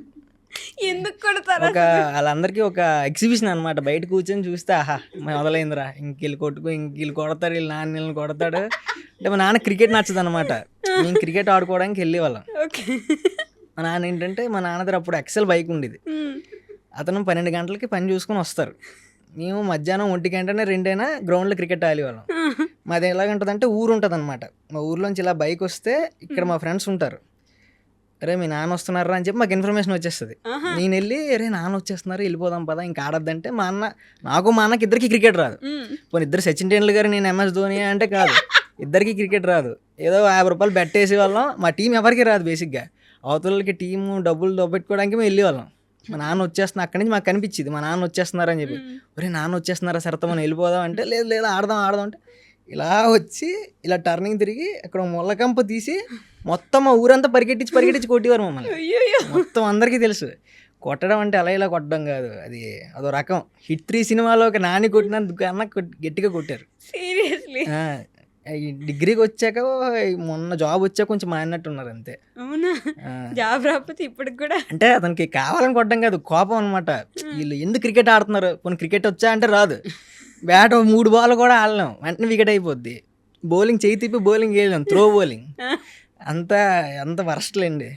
[SPEAKER 1] ఎందుకు కొడతారు
[SPEAKER 3] ఒక వాళ్ళందరికీ ఒక ఎగ్జిబిషన్ అనమాట. బయట కూర్చొని చూస్తే ఆహా మొదలైందిరా, ఇంకెళ్ళి కొట్టుకో, ఇంకెళ్ళి కొడతారు, వీళ్ళు నాన్న వీళ్ళని కొడతాడు. అంటే మా నాన్న క్రికెట్ నచ్చదు అనమాట. మేము క్రికెట్ ఆడుకోవడానికి వెళ్ళేవాళ్ళం.
[SPEAKER 1] ఓకే.
[SPEAKER 3] మా నాన్న ఏంటంటే, మా నాన్న దగ్గర అప్పుడు ఎక్సెల్ బైక్ ఉండేది. అతను 12 గంటలకి పని చూసుకొని వస్తారు. మేము మధ్యాహ్నం 1 గంటనే 2 గ్రౌండ్లో క్రికెట్ ఆడేవాళ్ళం. మాది ఎలాగంటుందంటే ఊరు ఉంటుంది అనమాట. మా ఊర్లోంచి ఇలా బైక్ వస్తే ఇక్కడ మా ఫ్రెండ్స్ ఉంటారు. అరే మీ నాన్న వస్తున్నారా అని చెప్పి మాకు ఇన్ఫర్మేషన్ వచ్చేస్తుంది. నేను వెళ్ళి అరే నాన్న వచ్చేస్తున్నారు వెళ్ళిపోదాం పదా ఇంకా ఆడొద్దంటే, మా అన్నకి ఇద్దరికి క్రికెట్ రాదు. పోనీ ఇద్దరు సచిన్ టెండూల్కర్ నేను MS ధోని అంటే కాదు, ఇద్దరికి క్రికెట్ రాదు. ఏదో 50 రూపాయలు బెట్ వేసే వాళ్ళం. మా టీం ఎవరికి రాదు బేసిక్గా. అవతలకి టీము డబ్బులు దొబ్బెట్టుకోవడానికి మేము వెళ్ళేవాళ్ళం. మా నాన్న వచ్చేస్తున్నా అక్కడి నుంచి మాకు కనిపించింది మా నాన్న వచ్చేస్తున్నారని చెప్పి. ఒరే నాన్న వచ్చేస్తున్నారా సరత మనం వెళ్ళిపోదాం అంటే, లేదు లేదు ఆడదాం అంటే ఇలా వచ్చి ఇలా టర్నింగ్ తిరిగి అక్కడ ముళ్ళకంప తీసి మొత్తం మా ఊరంతా పరిగెట్టించి కొట్టేవారు మమ్మల్ని. మొత్తం అందరికీ తెలుసు. కొట్టడం అంటే అలా ఇలా కొట్టడం కాదు, అదో రకం. హిట్ 3 సినిమాలో ఒక నాని కొట్టినందుకన్నా గట్టిగా కొట్టారు.
[SPEAKER 1] సీరియస్లీ?
[SPEAKER 3] ఈ డిగ్రీకి వచ్చాక మొన్న జాబ్ వచ్చాక కొంచెం మారినట్టు ఉన్నారు అంతే.
[SPEAKER 1] అవునా? జాబ్ రాకపోతే ఇప్పటికి కూడా
[SPEAKER 3] అంటే అతనికి కావాలని కొట్టడం కాదు, కోపం అనమాట. వీళ్ళు ఎందుకు క్రికెట్ ఆడుతున్నారు, కొన్ని క్రికెట్ వచ్చా అంటే రాదు. బ్యాట్ 3 బాల్ కూడా ఆడలేం, వెంటనే వికెట్ అయిపోద్ది. బౌలింగ్ చేయి తిప్పి బౌలింగ్ వేయలేం, త్రో బౌలింగ్ అంత వరస్ట్లేండి.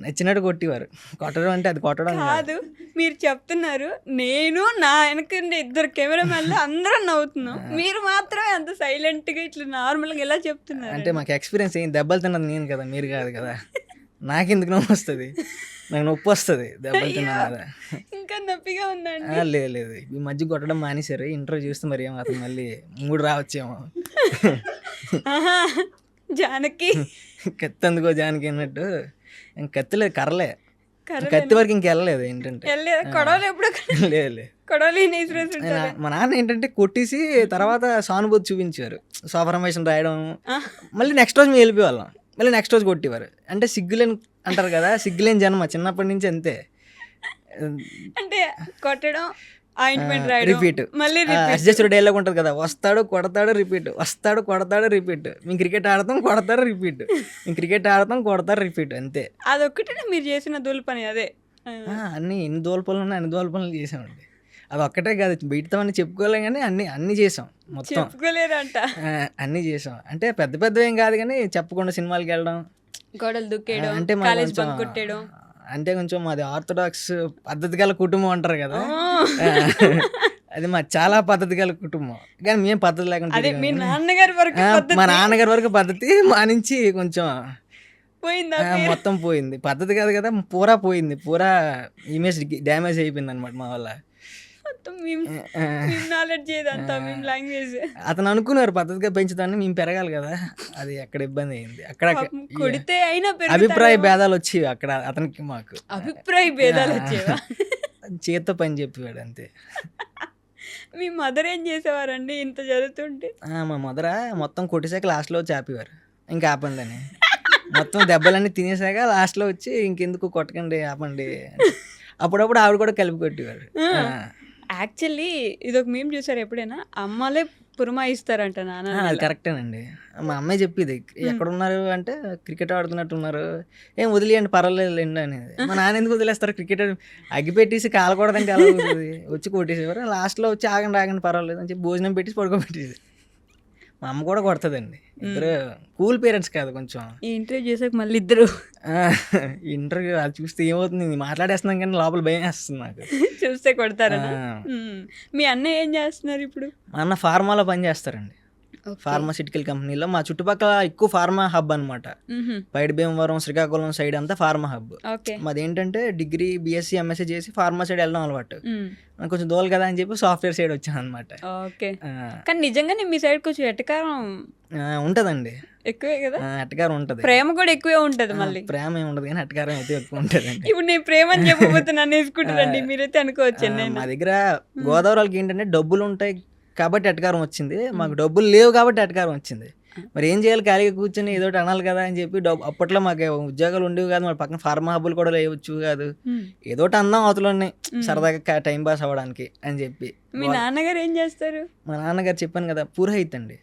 [SPEAKER 3] నచ్చినట్టు కొట్టేవారు. కొట్టడం అంటే అది కొట్టడం
[SPEAKER 1] కాదు. మీరు చెప్తున్నారు, నేను నా వెనక 2 కెమెరామెన్లు అందరం నవ్వుతున్నాం, మీరు మాత్రమే అంత సైలెంట్గా ఇట్లా నార్మల్గా ఎలా చెప్తున్నారు?
[SPEAKER 3] అంటే మాకు ఎక్స్పీరియన్స్ ఏం, దెబ్బలు తిన్నది నేను కదా, మీరు కాదు కదా. నాకెందుకు నొప్పి వస్తుంది, నాకు నొప్పి వస్తుంది దెబ్బలు తిన్నా కదా.
[SPEAKER 1] ఇంకా నొప్పిగా ఉందండి?
[SPEAKER 3] లేదు ఈ మధ్య కొట్టడం మానేశారు. ఇంటర్వ్యూ చూస్తే మరి ఏమో అతను మళ్ళీ 3 రావచ్చేమో.
[SPEAKER 1] జానకి
[SPEAKER 3] కత్తి అందుకో జానకి అన్నట్టు. కత్తి లేదు, కర్రలే. కత్తి వరకు ఇంకెళ్ళలేదు. ఏంటంటే
[SPEAKER 1] కొడవలు ఎప్పుడు
[SPEAKER 3] లేదు
[SPEAKER 1] కొడవలు.
[SPEAKER 3] మా నాన్న ఏంటంటే కొట్టేసి తర్వాత సానుభూతి చూపించారు. సోఫర్మేషన్ రాయడం, మళ్ళీ నెక్స్ట్ రోజు మేము వెళ్ళిపోయేవాళ్ళం. మళ్ళీ నెక్స్ట్ రోజు కొట్టేవారు. అంటే సిగ్గులేని అంటారు కదా, సిగ్గులేని జన్మ చిన్నప్పటి నుంచి అంతే.
[SPEAKER 1] అంటే కొట్టడం, ఆయింట్మెంట్ రాయడం,
[SPEAKER 3] రిపీట్.
[SPEAKER 1] మళ్ళీ
[SPEAKER 3] అడ్జస్ట్ డైలాగ్ ఉంటుంది కదా, వస్తాడు కొడతాడు రిపీట్, వస్తాడు కొడతాడు రిపీట్. మేము క్రికెట్ ఆడతాం కొడతారు రిపీట్, మేము క్రికెట్ ఆడతాం కొడతారు రిపీట్ అంతే.
[SPEAKER 1] అదొక్కటే మీరు చేసిన దూల పని అదే.
[SPEAKER 3] ఎన్ని దోల పనులు ఉన్నాయి అన్ని దోల పనులు చేసామండి. అది ఒక్కటే కాదు, బయటతో అని చెప్పుకోలేం కానీ అన్ని చేసాం. మొత్తం
[SPEAKER 1] చెప్పుకోలేరంట.
[SPEAKER 3] అన్నీ చేసాం. అంటే పెద్ద ఏం కాదు కానీ చెప్పకుండా సినిమాలకి వెళ్ళడం,
[SPEAKER 1] గోడలు దుక్కేయడం,
[SPEAKER 3] అంటే
[SPEAKER 1] కాలేజ్ బంక్ కొట్టేయడం.
[SPEAKER 3] అంటే కొంచెం మాది ఆర్థోడాక్స్ పద్ధతి గల కుటుంబం అంటారు కదా, అది మా చాలా పద్ధతి గల కుటుంబం. కానీ మేము పద్ధతి లేకుండా
[SPEAKER 1] మీ నాన్నగారి వరకు
[SPEAKER 3] మా నాన్నగారి వరకు పద్ధతి మానించి కొంచెం
[SPEAKER 1] పోయిందా?
[SPEAKER 3] మొత్తం పోయింది. పద్ధతి కాదు కదా, పూరా పోయింది. పూరా ఇమేజ్ డ్యామేజ్ అయిపోయింది అనమాట మా వల్ల. అతను అనుకున్నారు పద్ధతిగా పెంచుతాన్ని, మేము పెరగాలి కదా, అది అక్కడ ఇబ్బంది అయింది. అక్కడ
[SPEAKER 1] కొడితే అయినా
[SPEAKER 3] అభిప్రాయ భేదాలు వచ్చేవి అక్కడ అతనికి మాకు.
[SPEAKER 1] అభిప్రాయ భేదాలు వచ్చేవా?
[SPEAKER 3] చేత్తో పని చెప్పేవాడు అంతే.
[SPEAKER 1] మీ మదర్ ఏం చేసేవారండి ఇంత జరుగుతుంటే?
[SPEAKER 3] మా మదర్ మొత్తం కొట్టేసాక లాస్ట్లో వచ్చి ఆపేవారు, ఇంకా ఆపండి అని. మొత్తం దెబ్బలన్నీ తినేసాక లాస్ట్లో వచ్చి ఇంకెందుకు కొట్టకండి ఆపండి. అప్పుడప్పుడు ఆవిడ కూడా కలిపి కొట్టేవారు.
[SPEAKER 1] యాక్చువల్లీ ఇదొక మేము చూసారు ఎప్పుడైనా, అమ్మలే పురమాయిస్తారంట నాన్న.
[SPEAKER 3] అది కరెక్టేనండి. మా అమ్మాయి చెప్పేది, ఎక్కడున్నారు అంటే క్రికెట్ ఆడుతున్నట్టున్నారు, ఏం వదిలేయండి పర్వాలేదులేండి అనేది. మా నాన్న ఎందుకు వదిలేస్తారు, క్రికెట్ అగ్గిపెట్టేసి కాలకూడదంటే అలా అవుతుంది, వచ్చి కొట్టేసేవారు. లాస్ట్లో వచ్చి ఆగండి పర్వాలేదు అని చెప్పి భోజనం పెట్టేసి పడుకోబెట్టేది. మా అమ్మ కూడా కొడుతుందండి. ఇద్దరు కూల్ పేరెంట్స్ కాదు కొంచెం.
[SPEAKER 1] ఈ ఇంటర్వ్యూ చేసాక మళ్ళీ ఇద్దరు
[SPEAKER 3] ఇంటర్వ్యూ అది చూస్తే ఏమవుతుంది, మాట్లాడేస్తున్నాం కానీ లోపల భయం వేస్తుంది నాకు.
[SPEAKER 1] చూస్తే కొడతారా? మీ అన్న ఏం చేస్తున్నారు ఇప్పుడు?
[SPEAKER 3] మా అన్న ఫార్మాలో పని చేస్తారండి, ఫార్మాసిటికల్ కంపెనీలో. మా చుట్టుపక్కల ఎక్కువ ఫార్మా హబ్ అనమాట. పైడి భీమవరం, శ్రీకాకుళం సైడ్ అంతా ఫార్మా హబ్. మాది ఏంటంటే డిగ్రీ BSc MSc చేసి ఫార్మా సైడ్ వెళ్ళడం అలవాటు. కొంచెం దూరం కదా అని చెప్పి సాఫ్ట్వేర్ సైడ్ వచ్చాను అనమాట.
[SPEAKER 1] కానీ నిజంగానే మీ సైడ్ కొంచెం ఎటకారం
[SPEAKER 3] ఉంటదండి,
[SPEAKER 1] ఎక్కువే కదా.
[SPEAKER 3] ఎటకారం ఉంటది,
[SPEAKER 1] ప్రేమ కూడా ఎక్కువే ఉంటది. మళ్ళీ
[SPEAKER 3] ప్రేమ ఏమి ఉండదు కానీ ఎటకారం అయితే ఎక్కువ ఉంటది.
[SPEAKER 1] ఇప్పుడు నేను ప్రేమ అని చెప్పబోతే నన్ను వేసుకుంటారండి, మీరైతే అనుకోవచ్చు.
[SPEAKER 3] మా దగ్గర గోదావరి వాళ్ళకి ఏంటంటే డబ్బులు ఉంటాయి కాబట్టి ఎటకారం వచ్చింది, మాకు డబ్బులు లేవు కాబట్టి ఎటకారం వచ్చింది. మరి ఏం చేయాలి, ఖాళీగా కూర్చొని ఏదో అనాలి కదా అని చెప్పి అప్పట్లో మాకు ఉద్యోగాలు ఉండేవి కాదు, మన పక్కన ఫార్మా హబ్బులు కూడా లేవచ్చు కాదు, ఏదో అందాం అవతలోనే సరదాగా టైం పాస్ అవ్వడానికి అని చెప్పి.
[SPEAKER 1] మీ నాన్నగారు ఏం చేస్తారు?
[SPEAKER 3] మా నాన్నగారు చెప్పాను కదా పురోహిత్ అండి.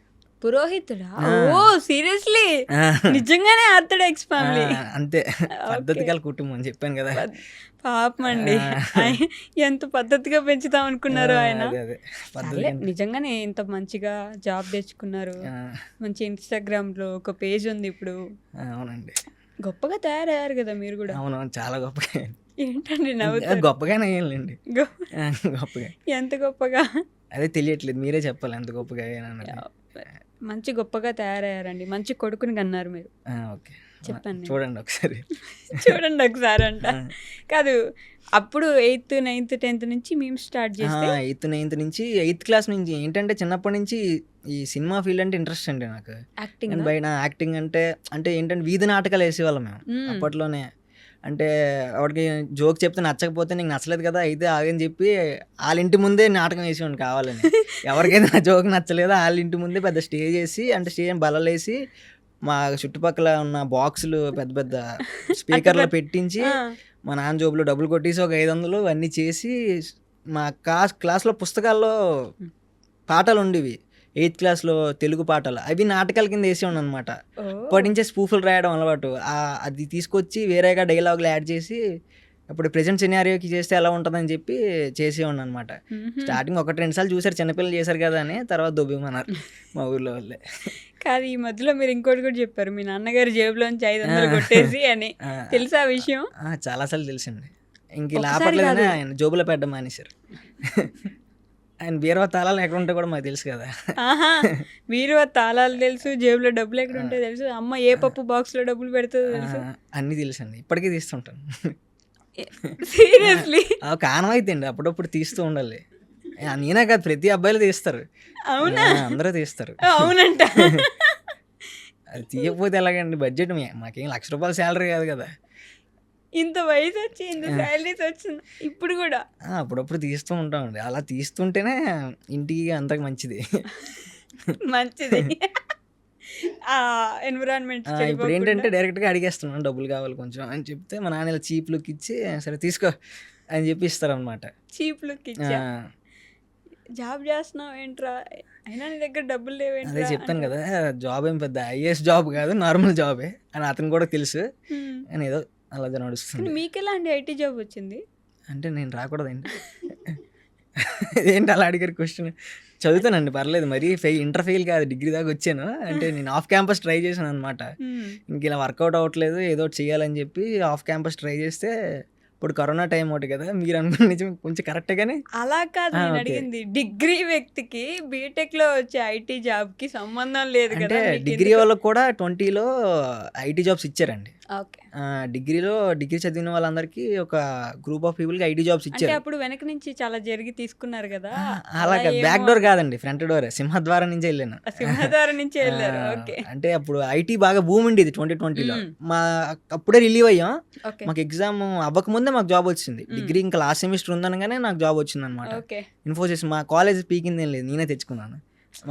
[SPEAKER 1] పురోహితుడా? ఓ సీరియస్లీ
[SPEAKER 3] ఆ,
[SPEAKER 1] నిజంగానే ఆర్థడాక్స్ ఫ్యామిలీ.
[SPEAKER 3] అంతే పద్ధతి గల కుటుంబం అని చెప్పాను కదా.
[SPEAKER 1] పాపమండి, ఎంత పద్ధతిగా పెంచుతాం అనుకున్నారు ఆయన.
[SPEAKER 3] అదే అదే పద్ధతి
[SPEAKER 1] సర్లే, నిజంగానే ఇంత మంచిగా జాబ్ తెచ్చుకున్నారు. మంచి ఇన్స్టాగ్రామ్ లో ఒక పేజ్ ఉంది ఇప్పుడు.
[SPEAKER 3] అవునండి.
[SPEAKER 1] గొప్పగా తయారయ్యారు కదా మీరు కూడా.
[SPEAKER 3] అవునవును, చాలా గొప్పగా.
[SPEAKER 1] ఏంటండి నవ్వుతారు?
[SPEAKER 3] గొప్పగానే అయ్యాలండి. గొప్పగా
[SPEAKER 1] ఎంత గొప్పగా?
[SPEAKER 3] అదే తెలియట్లేదు, మీరే చెప్పాలి ఎంత గొప్పగా అయ్యానన్నది.
[SPEAKER 1] మంచి గొప్పగా తయారయ్యారండి. మంచి కొడుకుని కన్నారు మీరు.
[SPEAKER 3] ఓకే,
[SPEAKER 1] చెప్పండి.
[SPEAKER 3] చూడండి ఒకసారి.
[SPEAKER 1] చూడండి ఒకసారి అంట. కాదు, అప్పుడు 8th 9th 10th నుంచి మేము స్టార్ట్ చేస్తే
[SPEAKER 3] 8th 9th నుంచి 8th క్లాస్ నుంచి ఏంటంటే చిన్నప్పటి నుంచి ఈ సినిమా ఫీల్డ్ అంటే ఇంట్రెస్ట్ అండి నాకు.
[SPEAKER 1] యాక్టింగ్.
[SPEAKER 3] నేను బయట యాక్టింగ్ అంటే ఏంటంటే వీధి నాటకాలు వేసేవాళ్ళం మేము అప్పట్లోనే. అంటే వాడికి జోక్ చెప్తే నచ్చకపోతే నీకు నచ్చలేదు కదా అయితే ఆగని చెప్పి వాళ్ళ ఇంటి ముందే నాటకం వేసేవాడిని కావాలని. ఎవరికైతే నా జోక్ నచ్చలేదో వాళ్ళ ఇంటి ముందే పెద్ద స్టేజ్ వేసి, అంటే స్టేజ్ బలలేసి మా చుట్టుపక్కల ఉన్న బాక్సులు పెద్ద పెద్ద స్పీకర్లు పెట్టించి మా నాన్న జోబులో డబ్బులు కొట్టేసి ఒక 500 అన్నీ చేసి మా క్లాస్లో పుస్తకాల్లో పాటలు ఉండేవి. 8th క్లాస్లో తెలుగు పాటలు, అవి నాటకాల కింద వేసేవాడు అనమాట. అప్పటి నుంచే స్పూఫులు రాయడం అలవాటు. అది తీసుకొచ్చి వేరేగా డైలాగులు యాడ్ చేసి ఇప్పుడు ప్రెజెంట్ సినారియోకి చేస్తే ఎలా ఉంటుందని చెప్పి చేసేవాడిని అనమాట. స్టార్టింగ్ 1-2 సార్లు చూసారు, చిన్నపిల్లలు చేశారు కదా అని, తర్వాత దొబ్బిమన్నారు మా ఊర్లో వాళ్ళే.
[SPEAKER 1] కాదు, ఈ మధ్యలో మీరు ఇంకోటి కూడా చెప్పారు, మీ నాన్నగారి జేబులోంచి 500 కొట్టేసి అని. తెలుసా ఆ విషయం?
[SPEAKER 3] చాలాసార్లు తెలిసింది. ఇంక ఇలా ఆపట్లేదని ఆయన జోబులో పెట్టడం మానేశారు. ఆయన బీరువా తాళాలు ఎక్కడ ఉంటే కూడా మాకు తెలుసు కదా.
[SPEAKER 1] బీరువా తాళాలు తెలుసు, జేబులో డబ్బులు ఎక్కడ ఉంటే తెలుసు, అమ్మ ఏ పప్పు బాక్స్ లో డబ్బులు పెడుతుందో తెలుసు,
[SPEAKER 3] అన్నీ తెలుసండి. ఇప్పటికీ తీస్తుంటాను.
[SPEAKER 1] సీరియస్లీ?
[SPEAKER 3] ఒక ఆనవాయితీ అండి, అప్పుడప్పుడు తీస్తూ ఉండాలి. నేనే కాదు, ప్రతి అబ్బాయిలు తీస్తారు.
[SPEAKER 1] అవునా?
[SPEAKER 3] అందరూ తీస్తారు.
[SPEAKER 1] అవునంట.
[SPEAKER 3] అది తీయకపోతే ఎలాగండి? బడ్జెట్ మాకేం ₹1,00,000 శాలరీ కాదు కదా.
[SPEAKER 1] ఇంత వయసు వచ్చి ఇంత శాలరీస్ వచ్చింది ఇప్పుడు కూడా?
[SPEAKER 3] అప్పుడప్పుడు తీస్తూ ఉంటామండి. అలా తీస్తుంటేనే ఇంటికి అంతకు మంచిది.
[SPEAKER 1] మంచిది. ఎన్విరాన్మెంట్
[SPEAKER 3] ఇప్పుడు ఏంటంటే డైరెక్ట్గా అడిగేస్తున్నాను, డబ్బులు కావాలి కొంచెం అని చెప్తే మా నాన్న ఇలా చీప్ లుక్ ఇచ్చి సరే తీసుకో అని చెప్పి ఇస్తారనమాట.
[SPEAKER 1] చీప్ లుక్ ఇచ్చా? జాబ్ చేస్తున్నావు ఏంట్రా, అయినా నీ దగ్గర డబ్బులు
[SPEAKER 3] అదే
[SPEAKER 1] లేవేంట్రా?
[SPEAKER 3] చెప్పాను కదా, జాబ్ ఏం పెద్ద ఐఏఎస్ జాబ్ కాదు, నార్మల్ జాబే అని అతను కూడా తెలుసు. అని ఏదో అలా నడుస్తుంది.
[SPEAKER 1] మీకెలాంటి ఐటీ జాబ్ వచ్చింది?
[SPEAKER 3] అంటే నేను రాకూడదండి. ఏంటి అలా అడిగారు క్వశ్చన్? చదువుతానండి, పర్లేదు. మరి ఇంటర్ ఫెయిల్ కాదు, డిగ్రీ దాకా వచ్చాను. అంటే నేను ఆఫ్ క్యాంపస్ ట్రై చేశాను అనమాట. ఇంక ఇలా వర్కౌట్ అవ్వట్లేదు, ఏదో ఒకటి చేయాలని చెప్పి ఆఫ్ క్యాంపస్ ట్రై చేస్తే ఇప్పుడు కరోనా టైం ఒకటి కదా, మీరు అనుకున్న నిజం కొంచెం కరెక్ట్ గానే.
[SPEAKER 1] అలా కాదు నేను అడిగింది, డిగ్రీ వ్యక్తికి బీటెక్ లో వచ్చే ఐటీ జాబ్ కి సంబంధం లేదు కదా.
[SPEAKER 3] అంటే డిగ్రీ వాళ్ళకి కూడా 20లో ఐటీ జాబ్స్ ఇచ్చారండి.
[SPEAKER 1] ఓకే.
[SPEAKER 3] డిగ్రీ చదివిన వాళ్ళందరికీ ఒక గ్రూప్ ఆఫ్ పీపుల్కి ఐటీ జాబ్స్
[SPEAKER 1] అంటే
[SPEAKER 3] ఇచ్చారు.
[SPEAKER 1] అప్పుడు వెనక నుంచి చాలా జరిగి తీసుకున్నారు కదా.
[SPEAKER 3] అలాగే బ్యాక్ డోర్ కాదండి, ఫ్రంట్ డోర్, సింహద్వారం నుంచి వెళ్ళాను.
[SPEAKER 1] సింహద్వారం నుంచి వెళ్ళారు. ఓకే.
[SPEAKER 3] అంటే అప్పుడు ఐటీ బాగా భూమి ఉండేది 2020లో. మా అప్పుడే రిలీవ్ అయ్యాం. మాకు ఎగ్జామ్ అవ్వకముందే మాకు జాబ్ వచ్చింది. డిగ్రీ ఇంకా లాస్ట్ సెమిస్టర్ ఉందనగానే నాకు జాబ్ వచ్చింది అనమాట. ఇన్ఫోసిస్. మా కాలేజ్ పీకింది ఏం లేదు, నేనే తెచ్చుకున్నాను.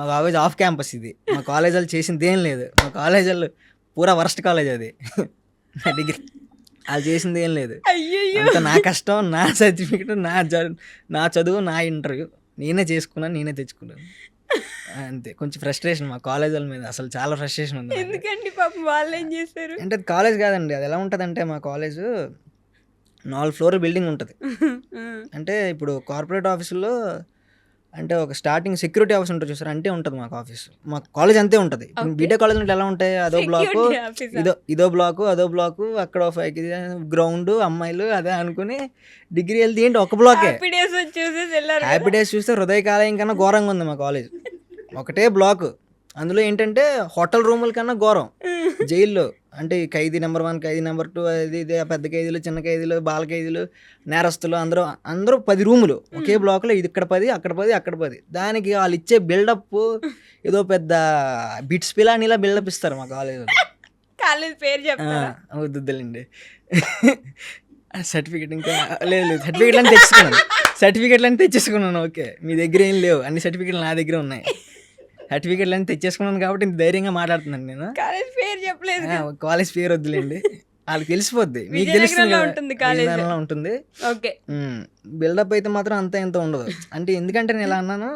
[SPEAKER 3] మా కాలేజ్ ఆఫ్ క్యాంపస్ ఇది. మా కాలేజ్ వాళ్ళు చేసింది ఏం లేదు. మా కాలేజ్ వాళ్ళు పూరా వర్స్ట్ కాలేజ్ అది. డిగ్రీ వాళ్ళు చేసింది ఏం లేదు. అంత నా కష్టం, నా సర్టిఫికెట్, నా చదువు, నా ఇంటర్వ్యూ నేనే చేసుకున్నాను, నేనే తెచ్చుకున్నాను. అంతే. కొంచెం ఫ్రస్ట్రేషన్ మా కాలేజ్ వాళ్ళ మీద, అసలు చాలా ఫ్రస్ట్రేషన్ ఉంది.
[SPEAKER 1] ఎందుకండి పాపం వాళ్ళు ఏం చేశారు?
[SPEAKER 3] అంటే అది కాలేజ్ కాదండి, అది ఎలా ఉంటుందంటే మా కాలేజ్ 4 ఫ్లోర్ బిల్డింగ్ ఉంటుంది. అంటే ఇప్పుడు కార్పొరేట్ ఆఫీసుల్లో అంటే ఒక స్టార్టింగ్ సెక్యూరిటీ ఆఫీస్ ఉంటుంది చూసారు, అంటే ఉంటుంది మాకు ఆఫీస్. మా కాలేజ్ అంతే ఉంటుంది. బీటెక్ కాలేజ్ అంటే ఎలా ఉంటాయి, అదో బ్లాకు, ఇదో బ్లాకు, అదో బ్లాకు, అక్కడ గ్రౌండ్, అమ్మాయిలు, అదే అనుకుని డిగ్రీ వెళ్తే ఏంటి ఒక బ్లాకే. హ్యాపీ డేస్ చూస్తే హృదయకాలయం కన్నా ఘోరంగా ఉంది మా కాలేజ్. ఒకటే బ్లాక్. అందులో ఏంటంటే హోటల్ రూముల కన్నా ఘోరం. జైల్లో అంటే ఖైదీ నెంబర్ 1, ఖైదీ నెంబర్ 2, అది ఇదే పెద్ద ఖైదీలు, చిన్న ఖైదీలు, బాల ఖైదీలు, నేరస్తులు, అందరూ 10 రూములు ఒకే బ్లాక్లో. ఇది ఇక్కడ 10, అక్కడ 10, అక్కడ 10. దానికి వాళ్ళు ఇచ్చే బిల్డప్ ఏదో పెద్ద బిట్స్ పిలాని ఇలా బిల్డప్ ఇస్తారు మా కాలేజీలో.
[SPEAKER 1] కాలేజ్ పేరు చెప్తారా?
[SPEAKER 3] వద్దులేండి. సర్టిఫికెట్ ఇంకా లేదు, సర్టిఫికెట్లని తెచ్చేసుకున్నాను. ఓకే, మీ దగ్గర ఏం లేవు, అన్ని సర్టిఫికెట్లు నా దగ్గర ఉన్నాయి. సర్టిఫికెట్లు అని తెచ్చేసుకున్నాను కాబట్టి ఇంత ధైర్యంగా మాట్లాడుతున్నాను నేను.
[SPEAKER 1] కాలేజ్ పేరు చెప్పలేదు.
[SPEAKER 3] కాలేజ్ పేరు వద్దులేండి, వాళ్ళకి తెలిసిపోద్ది, మీకు తెలుస్తుంది ఉంటుంది. బిల్డప్ అయితే మాత్రం అంత ఎంత ఉండదు. అంటే ఎందుకంటే నేను ఎలా అన్నాను,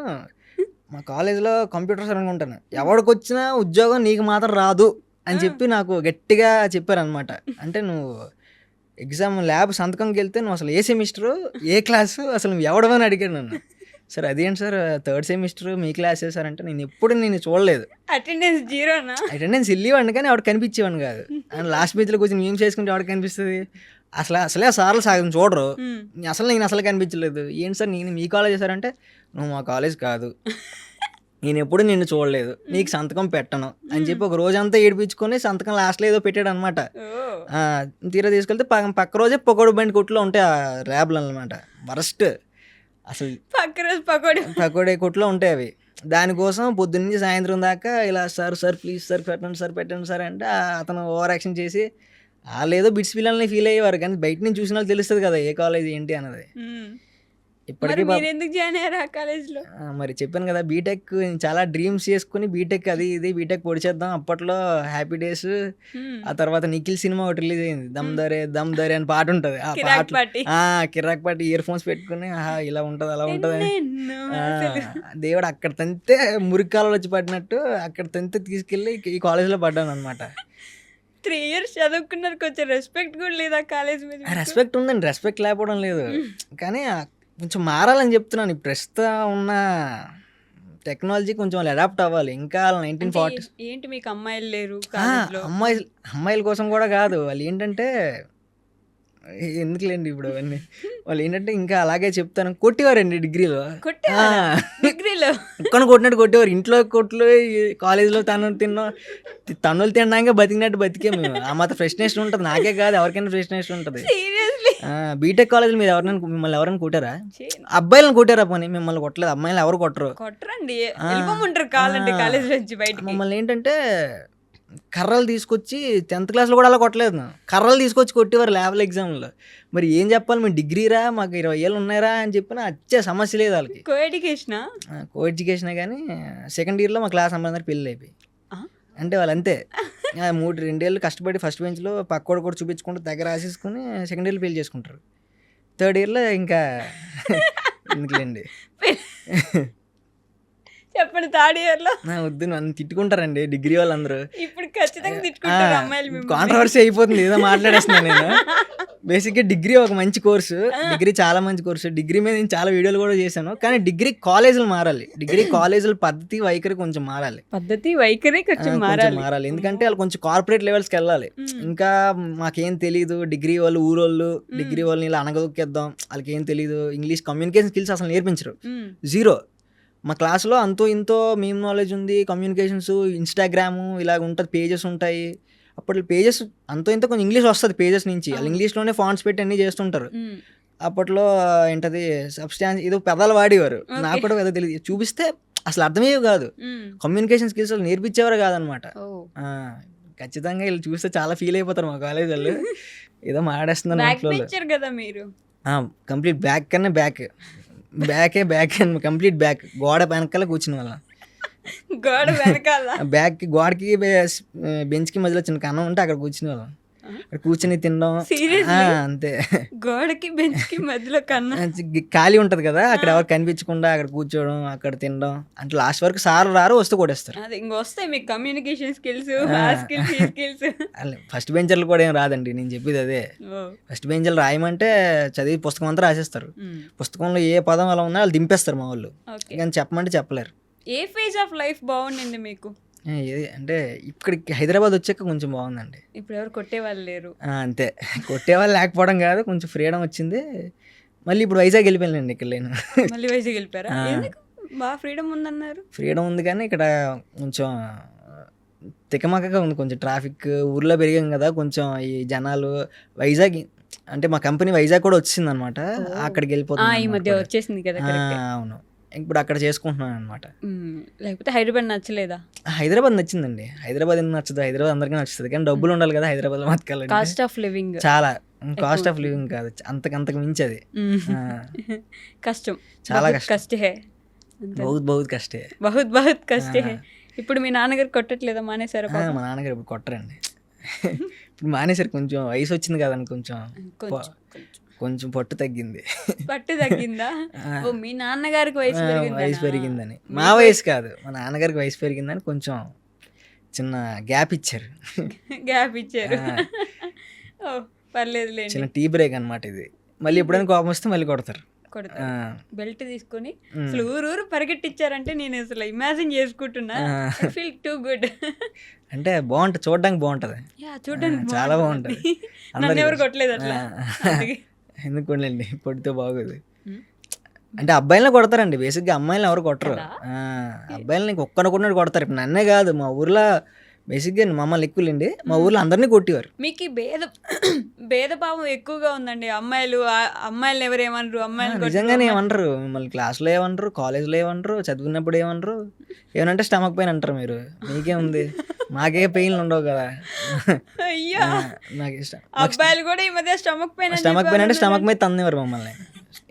[SPEAKER 3] మా కాలేజ్లో కంప్యూటర్ సార్ అనుకుంటాను, ఎవరికి వచ్చినా ఉద్యోగం నీకు మాత్రం రాదు అని చెప్పి నాకు గట్టిగా చెప్పారనమాట. అంటే నువ్వు ఎగ్జామ్ ల్యాబ్ సంతకంకి వెళ్తే నువ్వు అసలు ఏ సెమిస్టరు ఏ క్లాసు అసలు నువ్వు ఎవడమని అడిగాడు నన్ను. సార్ అదేంటి సార్ 3rd సెమిస్టర్ మీ క్లాసే సార్ అంటే, నేను ఎప్పుడు నేను చూడలేదు,
[SPEAKER 1] అటెండెన్స్ జీరోనా?
[SPEAKER 3] అటెండెన్స్ వెళ్ళేవాడిని కానీ ఆవిడ కనిపించేవాడిని కాదు. అండ్ లాస్ట్ బెంచ్లో కూర్చొని ఏం చేసుకుంటే ఆవిడ కనిపిస్తుంది, అసలే సార్లు సాగం చూడరు. నేను అసలు కనిపించలేదు. ఏంటి సార్ నేను మీ కాలేజ్ చేశారంటే, నువ్వు మా కాలేజ్ కాదు, నేను ఎప్పుడు నిన్ను చూడలేదు, నీకు సంతకం పెట్టను అని చెప్పి ఒక రోజంతా ఏడిపించుకొని సంతకం లాస్ట్లో ఏదో పెట్టాడు అనమాట. తీరా తీసుకెళ్తే పక్క రోజే పకోడీ బండి కొట్లో ఉంటాయి ఆ ర్యాబ్లు అనమాట. వరస్ట్ అసలు పకోడీ కొట్లో ఉంటాయి అవి. దానికోసం పొద్దున్నీ సాయంత్రం దాకా ఇలా సార్ ప్లీజ్ సార్ పెట్టండి సార్ అంటే అతను ఓవర్ యాక్షన్ చేసి వాళ్ళు ఏదో బిట్స్ పిల్లల్ని ఫీల్ అయ్యేవారు, కానీ బయట నుంచి చూసిన వాళ్ళు తెలుస్తుంది కదా ఏ కాలేజ్ ఏంటి అన్నది. ఇప్పటికీ
[SPEAKER 1] ఎందుకు జాయిన్ అయ్యారు ఆ కాలేజ్లో?
[SPEAKER 3] మరి చెప్పాను కదా, బీటెక్ చాలా డ్రీమ్స్ చేసుకుని బీటెక్ అది ఇది బీటెక్ పొడి చేద్దాం. అప్పట్లో హ్యాపీ డేస్, ఆ తర్వాత నిఖిల్ సినిమా ఒకటి రిలీజ్ అయింది, దమ్ దరే అని పాట ఉంటుంది. ఆ పాట కిరాక్ పార్టీ ఇయర్ ఫోన్స్ పెట్టుకుని ఇలా ఉంటుంది అలా ఉంటుంది. దేవుడు అక్కడ తంతే మురికాలలో వచ్చి పడినట్టు అక్కడ తంతే తీసుకెళ్ళి ఈ కాలేజ్లో పడ్డాను అనమాట.
[SPEAKER 1] 3 years చదువుకున్నారు, కొంచెం రెస్పెక్ట్ కూడా లేదా కాలేజ్ మీద?
[SPEAKER 3] రెస్పెక్ట్ ఉందండి, రెస్పెక్ట్ లేకపోవడం లేదు, కానీ కొంచెం మారాలని చెప్తున్నాను. ప్రస్తుతం ఉన్న టెక్నాలజీ కొంచెం వాళ్ళు అడాప్ట్ అవ్వాలి. ఇంకా 1940s
[SPEAKER 1] ఏంటి మీకు అమ్మాయిలు లేరు?
[SPEAKER 3] అమ్మాయిల కోసం కూడా కాదు, వాళ్ళు ఏంటంటే ఎందుకులేండి ఇప్పుడు అవన్నీ. వాళ్ళు ఏంటంటే ఇంకా అలాగే చెప్తాను, కొట్టేవారండి డిగ్రీలో ఒక్కను కొట్టినట్టు కొట్టేవారు. ఇంట్లో కొట్లు, కాలేజీలో తన్నులు తినడానికి బతికినట్టు బతికే మేము. ఆ మాత్రం ఫ్రెష్నేషన్ ఉంటుంది, నాకే కాదు ఎవరికైనా ఫ్రెష్నేషన్ ఉంటుంది. బీటెక్ కాలేజ్ మీద మిమ్మల్ని ఎవరైనా కొట్టారా? అబ్బాయిలను కొట్టారా? పోనీ మిమ్మల్ని కొట్టలేదు, అమ్మాయిలు ఎవరు
[SPEAKER 1] కొట్టరండి, కాలేజ్ నుంచి బయట.
[SPEAKER 3] మమ్మల్ని ఏంటంటే కర్రలు తీసుకొచ్చి 10th క్లాస్లో కూడా అలా కొట్టలేదు, కర్రలు తీసుకొచ్చి కొట్టేవారు ల్యాబ్ల ఎగ్జామ్లో. మరి ఏం చెప్పాలి, మేము డిగ్రీరా మాకు 20 ఏళ్ళు ఉన్నారా అని చెప్పిన వచ్చే సమస్య లేదు వాళ్ళకి. కో ఎడ్యుకేషనే కానీ 2nd ఇయర్లో మా క్లాస్ అమ్మాయి పెళ్ళి అయిపోయి, అంటే వాళ్ళు అంతే 2 ఏళ్ళు కష్టపడి ఫస్ట్ బెంచ్లో పక్కోడు కూడా చూపించుకుంటూ దగ్గర రాసేసుకుని 2nd ఇయర్లో పెళ్లి చేసుకుంటారు. 3rd ఇయర్లో ఇంకా ఎందుకులేండి
[SPEAKER 1] చెప్పండి. 3rd ఇయర్లో
[SPEAKER 3] వద్దు నన్ను తిట్టుకుంటారండి డిగ్రీ వాళ్ళందరూ.
[SPEAKER 1] ఇప్పుడు ఖచ్చితంగా తిట్టుకుంటారు అమ్మాయిలు.
[SPEAKER 3] కాంట్రవర్సీ అయిపోతుంది, ఏదో మాట్లాడేస్తున్నాను నేను. బేసిక్గా డిగ్రీ ఒక మంచి కోర్సు, డిగ్రీ చాలా మంచి కోర్సు. డిగ్రీ మీద నేను చాలా వీడియోలు కూడా చేశాను, కానీ డిగ్రీ కాలేజీలు మారాలి, డిగ్రీ కాలేజీల పద్ధతి వైఖరి కొంచెం మారాలి, ఎందుకంటే వాళ్ళు కొంచెం కార్పొరేట్ లెవెల్స్కి వెళ్ళాలి. ఇంకా మాకేం తెలీదు, డిగ్రీ వాళ్ళు ఊరోళ్ళు, డిగ్రీ వాళ్ళని ఇలా అనగదొక్కేద్దాం, వాళ్ళకి ఏం తెలీదు, ఇంగ్లీష్ కమ్యూనికేషన్ స్కిల్స్ అసలు నేర్పించరు, జీరో. మా క్లాస్లో అంతో ఇంతో మీమ్ నాలెడ్జ్ ఉంది, కమ్యూనికేషన్స్, ఇన్స్టాగ్రాము ఇలాగ ఉంటుంది, పేజెస్ ఉంటాయి. అప్పట్లో పేజెస్ అంతో ఇంతో కొంచెం ఇంగ్లీష్ వస్తుంది పేజెస్ నుంచి, వాళ్ళు ఇంగ్లీష్లోనే ఫాంట్స్ పెట్టి అన్నీ చేస్తుంటారు. అప్పట్లో ఏంటది సబ్స్టాన్స్ ఏదో పెదాలు వాడేవారు, నాకు కూడా ఏదో తెలియదు, చూపిస్తే అసలు అర్థమయ్యేవి కాదు, కమ్యూనికేషన్ స్కిల్స్ నేర్పించేవారు కాదనమాట. ఖచ్చితంగా వీళ్ళు చూస్తే చాలా ఫీల్ అయిపోతారు మా కాలేజ్ వాళ్ళు, ఏదో మాట్లాడేస్తున్నారు. కంప్లీట్ బ్యాక్ కన్నా బ్యాక్ కంప్లీట్ బ్యాక్, గోడ వెనకాల కూర్చుని వాళ్ళ బ్యాక్ గోడకి బెంచ్కి మధ్యలో చిన్న కన్నం ఉంటే అక్కడ కూర్చుని వాళ్ళం, అక్కడ కూర్చొని తినడం అంతే.
[SPEAKER 1] గోడకి బెంచ్కి మధ్యలో కన్నా
[SPEAKER 3] ఖాళీ ఉంటది కదా, అక్కడ ఎవరు కనిపించకుండా అక్కడ కూర్చోవడం, అక్కడ తినడం. అంటే లాస్ట్ వరకు సార్ రారు, వస్తే కొట్టేస్తారు.
[SPEAKER 1] కమ్యూనికేషన్ స్కిల్స్
[SPEAKER 3] ఫస్ట్ బెంచర్లు కూడా ఏం రాదండి, నేను చెప్పేది అదే. ఫస్ట్ బెంచర్లు రాయమంటే చదివి పుస్తకం అంతా రాసేస్తారు, పుస్తకంలో ఏ పదం అలా ఉన్నా వాళ్ళు దింపేస్తారు మా వాళ్ళు, కానీ చెప్పమంటే చెప్పలేరు.
[SPEAKER 1] ఏ ఫేజ్ ఆఫ్ లైఫ్ బాగుండింది మీకు?
[SPEAKER 3] అంటే ఇక్కడికి హైదరాబాద్ వచ్చాక కొంచెం బాగుందండి.
[SPEAKER 1] ఇప్పుడు ఎవరు కొట్టేవాళ్ళు లేరు,
[SPEAKER 3] అంతే. కొట్టేవాళ్ళు లేకపోవడం కాదు, కొంచెం ఫ్రీడమ్ వచ్చింది. మళ్ళీ ఇప్పుడు వైజాగ్ వెళ్ళిపోయానండి. ఇక్కడ నేను
[SPEAKER 1] మళ్ళీ వైజాగ్ వెళ్ళిపోయారా? బాగా ఫ్రీడమ్ ఉందన్నారు.
[SPEAKER 3] ఫ్రీడమ్ ఉంది కానీ ఇక్కడ కొంచెం తికమకగా ఉంది, కొంచెం ట్రాఫిక్, ఊర్లో పెరిగాం కదా కొంచెం ఈ జనాలు. వైజాగ్ అంటే మా కంపెనీ వైజాగ్ కూడా వచ్చింది అనమాట, అక్కడికి వెళ్ళిపోతుంది
[SPEAKER 1] ఈ మధ్య వచ్చేసింది కదా.
[SPEAKER 3] అవును, ఇప్పుడు అక్కడ చేసుకుంటున్నాను అనమాట.
[SPEAKER 1] లేకపోతే హైదరాబాద్ నచ్చలేదా?
[SPEAKER 3] హైదరాబాద్ నచ్చిందండి. హైదరాబాద్ ఎందుకు నచ్చదు, హైదరాబాద్ అందరికీ నచ్చుతుంది, కానీ డబ్బులు ఉండాలి కదా హైదరాబాద్ బతకాలంటే.
[SPEAKER 1] కాస్ట్ ఆఫ్ లివింగ్
[SPEAKER 3] చాలా, కాస్ట్ ఆఫ్ లివింగ్ కాదు, అంతకు మించి అది
[SPEAKER 1] కష్టం,
[SPEAKER 3] చాలా కష్టం,
[SPEAKER 1] బహుత్ కష్టే. ఇప్పుడు మీ నాన్నగారు కొట్టట్లేదా, మానేశారు?
[SPEAKER 3] మా నాన్నగారు ఇప్పుడు కొట్టరండి, ఇప్పుడు మానేశారు. కొంచెం వయసు వచ్చింది కదండి, కొంచెం కొంచెం పట్టు తగ్గింది.
[SPEAKER 1] పట్టు తగ్గిందా? ఓ మీ నాన్నగారికి వయసు
[SPEAKER 3] వయసు పెరిగిందని. మా వయసు కాదు, మా నాన్నగారికి వయసు పెరిగిందని కొంచెం చిన్న గ్యాప్ ఇచ్చారు.
[SPEAKER 1] గ్యాప్ ఇచ్చారు. ఓ పర్లేదులేండి.
[SPEAKER 3] చిన్న టీ బ్రేక్ అనమాట ఇది. మళ్ళీ ఎప్పుడైనా కోపం వస్తే మళ్ళీ కొడతారు.
[SPEAKER 1] బెల్ట్ తీసుకొని అసలు ఊరు పరిగెట్టిచ్చారంటే నేను అసలు ఇమాజిన్ చేసుకుంటున్నా. Feel too good.
[SPEAKER 3] అంటే బాగుంటుంది, చూడడానికి బాగుంటది,
[SPEAKER 1] చూడడానికి
[SPEAKER 3] చాలా బాగుంటది.
[SPEAKER 1] నన్ను ఎవరు కొట్టలేదు అట్లా.
[SPEAKER 3] ఎందుకు కొనలేండి, పొడితే బాగోదు. అంటే అబ్బాయిలనే కొడతారండి బేసిక్గా, అమ్మాయిలను ఎవరు కొట్టరు. అబ్బాయిలని ఒక్కనొక్కడిని కొడతారు. ఇప్పుడు నన్నే కాదు, మా ఊర్లో బేసిక్గా మమ్మల్ని ఎక్కువలేండి, మా ఊర్లో అందరినీ కొట్టేవారు.
[SPEAKER 1] మీకు భేదభావం ఎక్కువగా ఉందండి. అమ్మాయిలు ఎవరేమనరు, అమ్మాయిలు
[SPEAKER 3] నిజంగానే ఏమనరు. మిమ్మల్ని క్లాస్లో ఏమనరు, కాలేజ్లో ఏమనరు, చదువుకున్నప్పుడు ఏమనరు. ఏమనంటే స్టమక్ పెయిన్ అంటారు. మీరు మీకేముంది, మాకే పెయిన్లు ఉండవు కదా.
[SPEAKER 1] అయ్యా
[SPEAKER 3] నాకు ఇష్టం.
[SPEAKER 1] అబ్బాయిలు కూడా ఈ మధ్య స్టమక్ పెయిన్
[SPEAKER 3] అంటే స్టమక్ మీద తన్నేవారు మమ్మల్ని.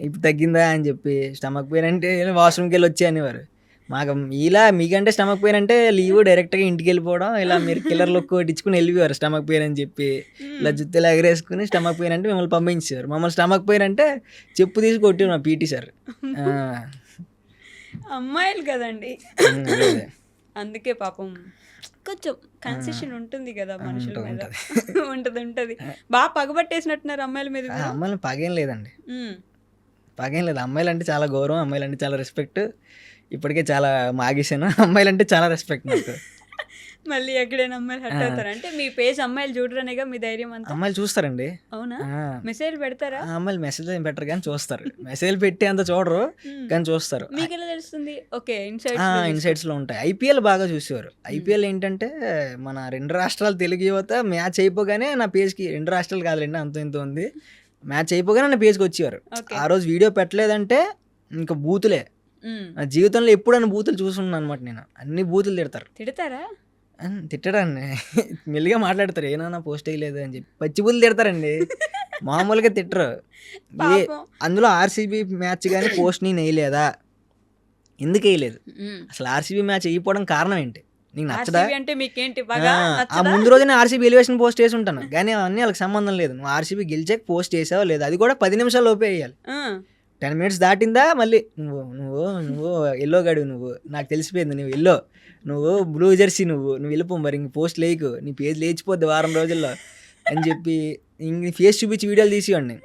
[SPEAKER 3] ఇప్పుడు తగ్గిందా అని చెప్పి, స్టమక్ పెయిన్ అంటే వాష్రూమ్కి వెళ్ళి వచ్చి అనేవారు. మాకు ఇలా మీకంటే స్టమక్ పెయిన్ అంటే లీవ్ డైరెక్ట్గా ఇంటికి వెళ్ళిపోవడం, ఇలా మీరు కిల్లర్ లుక్ కొట్టించుకుని వెళ్ళిపోయారు. స్టమక్ పెయిన్ అని చెప్పి ఇలా జుత్తులా ఎగరేసుకుని స్టమక్ పెయిన్ అంటే మిమ్మల్ని పంపించారు. మమ్మల్ని స్టమక్ పెయిన్ అంటే చెప్పు తీసి కొట్టారు మా పీటీ సార్.
[SPEAKER 1] అమ్మాయిలు కదండి, అందుకే పాపం కొంచెం కన్సెషన్ ఉంటుంది కదా మనుషుల మీద. ఉంటది. బాగా పగబట్టేసినట్టున్నారు అమ్మాయిల మీద.
[SPEAKER 3] అమ్మాయిలు పగేం లేదండి, పగేం లేదు. అమ్మాయిలు అంటే చాలా గౌరవం, అమ్మాయిలు అంటే చాలా రెస్పెక్ట్. ఇప్పటికే చాలా మాగేసాను. అమ్మాయిలు అంటే చాలా రెస్పెక్ట్ నాకు.
[SPEAKER 1] మళ్ళీ ఎక్కడైనా అమ్మాయిలు హర్ట్ అవుతారా? అంటే మీ పేజ్ అమ్మాయిలు చూడరనేగా మీ ధైర్యం అంతా.
[SPEAKER 3] అమ్మాయిలు చూస్తారండి.
[SPEAKER 1] అవునా? మెసేజ్ పెడతారా?
[SPEAKER 3] అమ్మాయిలు మెసేజ్ ఏం పెట్టరు కానీ చూస్తారు. మెసేజ్ పెట్టి అంత చూడరు కానీ చూస్తారు.
[SPEAKER 1] మీకు ఎలా తెలుస్తుంది? ఓకే,
[SPEAKER 3] ఇన్సైట్స్ లో ఉంటాయి. ఐపీఎల్ బాగా చూసేవారు. ఐపీఎల్ ఏంటంటే మన 2 రాష్ట్రాల తెలుగు యువత మ్యాచ్ అయిపోగానే నా పేజ్కి, 2 రాష్ట్రాలు కాదులేండి, అంత ఇంత ఉంది, మ్యాచ్ అయిపోగానే నా పేజ్కి వచ్చేవారు. ఆ రోజు వీడియో పెట్టలేదంటే ఇంకా బూతులే. నా జీవితంలో ఎప్పుడైనా బూతులు చూసున్నాను అనమాట నేను. అన్ని బూతులు
[SPEAKER 1] తిడతారా?
[SPEAKER 3] తిట్టడాన్ని మెల్లిగా మాట్లాడతారు, ఏనా పోస్ట్ వేయలేదు అని చెప్పి పచ్చి బూతులు తిడతారండి. మామూలుగా తిట్టరు. అందులో ఆర్సీబీ మ్యాచ్ కానీ పోస్ట్ నేను వేయలేదా, ఎందుకు వేయలేదు, అసలు ఆర్సీబీ మ్యాచ్ వేయకపోవడం కారణం ఏంటి, నీకు నచ్చదా
[SPEAKER 1] అంటే మీకేంటి?
[SPEAKER 3] ఆ ముందు రోజునే ఆర్సీబీ ఎలివేషన్ పోస్ట్ వేసి ఉంటాను కానీ అవన్నీ వాళ్ళకి సంబంధం లేదు. నువ్వు ఆర్సీబీ గెలిచాక పోస్ట్ చేసావో లేదు, అది కూడా 10 నిమిషాల లోపే వేయాలి. 10 minutes దాటిందా మళ్ళీ నువ్వు ఎల్లో గడు, నువ్వు నాకు తెలిసిపోయింది, నువ్వు ఎల్లో, నువ్వు బ్లూ జెర్సీ, నువ్వు వెళ్ళిపో, మరి ఇంక పోస్ట్ లేకు, నీ పేజ్ లేచిపోద్ది వారం రోజుల్లో అని చెప్పి ఇంక ఫేస్ చూపించి వీడియోలు తీసేవాడిని.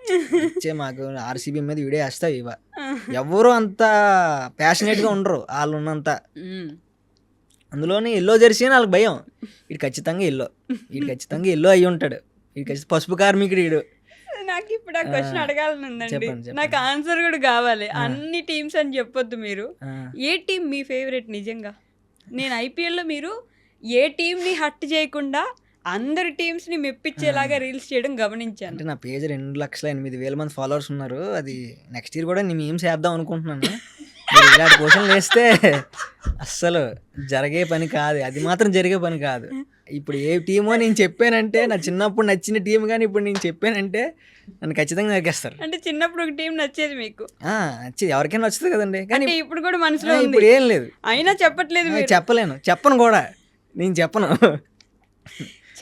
[SPEAKER 3] వచ్చే మాకు ఆర్సీబీ మీద వీడియో వేస్తావు ఇవా. ఎవరు అంత ప్యాషనేట్గా ఉండరు వాళ్ళు ఉన్నంత. అందులోనే ఎల్లో జెర్సీ అని వాళ్ళకి భయం. వీడు ఖచ్చితంగా ఎల్లో అయ్యి ఉంటాడు, వీడు ఖచ్చితంగా పసుపు కార్మికుడు వీడు.
[SPEAKER 1] నాకు ఇప్పుడు ఆ క్వశ్చన్ అడగాలని ఉందండి, నాకు ఆన్సర్ కూడా కావాలి. అన్ని టీమ్స్ అని చెప్పొద్దు మీరు, ఏ టీం మీ ఫేవరెట్? నిజంగా నేను ఐపీఎల్లో మీరు ఏ టీంని హర్ట్ చేయకుండా అందరి టీమ్స్ని మెప్పించేలాగా రీల్స్ చేయడం గమనించాను.
[SPEAKER 3] అంటే నా పేజ్ 2,08,000 మంది ఫాలోవర్స్ ఉన్నారు. అది నెక్స్ట్ ఇయర్ కూడా నేను ఏం చేద్దాం అనుకుంటున్నాను. ఇలాంటి క్వశ్చన్లు వేస్తే అస్సలు జరిగే పని కాదు, అది మాత్రం జరిగే పని కాదు. ఇప్పుడు ఏ టీమో నేను చెప్పానంటే, నా చిన్నప్పుడు నచ్చిన టీం కానీ ఇప్పుడు నేను చెప్పానంటే నన్ను ఖచ్చితంగా నరికేస్తారు.
[SPEAKER 1] అంటే చిన్నప్పుడు ఒక టీం నచ్చేది మీకు?
[SPEAKER 3] నచ్చేది, ఎవరికైనా నచ్చుతుంది కదండి. కానీ
[SPEAKER 1] ఇప్పుడు కూడా మనసులో
[SPEAKER 3] ఇప్పుడు ఏం లేదు,
[SPEAKER 1] అయినా చెప్పట్లేదు.
[SPEAKER 3] చెప్పను కూడా, నేను చెప్పను.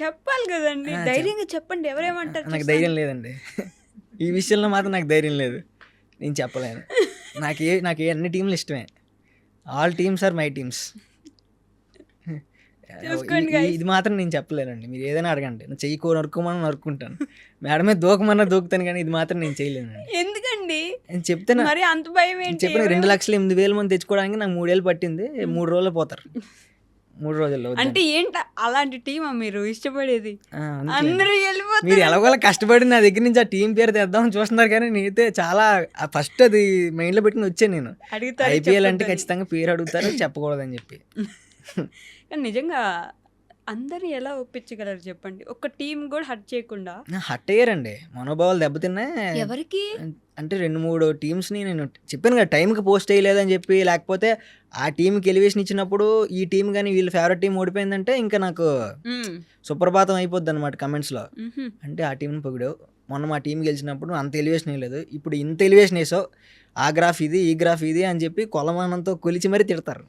[SPEAKER 1] చెప్పాలి కదండి, ధైర్యంగా చెప్పండి. ఎవరేమంటారు?
[SPEAKER 3] నాకు ధైర్యం లేదండి, ఈ విషయంలో మాత్రం నాకు ధైర్యం లేదు, నేను చెప్పలేను. నాకు అన్ని టీంలు ఇష్టమే, all teams are my teams. ఇది మాత్రం నేను చెప్పలేనండి. మీరు ఏదైనా అడగండి, నేను చెయ్యి నరుకోమని నరుక్కుంటాను, మేడం మీద దూకమన్నా దూకుతాను, కానీ ఇది మాత్రం నేను చేయలేనండి.
[SPEAKER 1] ఎందుకండి?
[SPEAKER 3] నేను చెప్తాను,
[SPEAKER 1] మరి అంత భయం ఏంటి?
[SPEAKER 3] చెప్పిన 2,08,000 మంది తెచ్చుకోవడానికి నాకు 3 ఏళ్ళు పట్టింది. 3 రోజుల్లో పోతారు, 3 రోజుల్లో.
[SPEAKER 1] అంటే ఏంట అలాంటి టీమా మీరు ఇష్టపడేది? అందరూ వెళ్ళిపోతారు.
[SPEAKER 3] మీరు ఎలాగోలా కష్టపడి నా దగ్గర నుంచి ఆ టీం పేరు తెద్దామని చూస్తున్నారు, కానీ నేనైతే చాలా ఫస్ట్ అది మైండ్లో పెట్టుకుని వచ్చాను. నేను ఐపీఎల్ అంటే ఖచ్చితంగా పేరు అడుగుతారు, చెప్పకూడదని చెప్పి.
[SPEAKER 1] కానీ నిజంగా అందరు ఎలా ఒప్పించగలరు చెప్పండి, ఒక టీం కూడా హర్ట్ చేయకుండా?
[SPEAKER 3] హర్ట్ అయ్యారండి, మనోభావాలు దెబ్బతిన్నాయి.
[SPEAKER 1] ఎవరికి
[SPEAKER 3] అంటే 2-3 టీమ్స్ని నేను చెప్పాను కదా, టైంకి పోస్ట్ వేయలేదని చెప్పి, లేకపోతే ఆ టీంకి ఎలివేషన్ ఇచ్చినప్పుడు ఈ టీం కానీ వీళ్ళ ఫేవరెట్ టీం ఓడిపోయిందంటే ఇంకా నాకు సుప్రభాతం అయిపోద్ది అనమాట కమెంట్స్లో. అంటే ఆ టీంని పొగిడావు, మొన్న మా టీం గెలిచినప్పుడు అంత ఎలివేషన్ వేయలేదు, ఇప్పుడు ఇంత ఎలివేషన్ వేసావు, ఆ గ్రాఫ్ ఇది ఈ గ్రాఫ్ ఇది అని చెప్పి కొలమానంతో కొలిచి మరీ తిడతారు.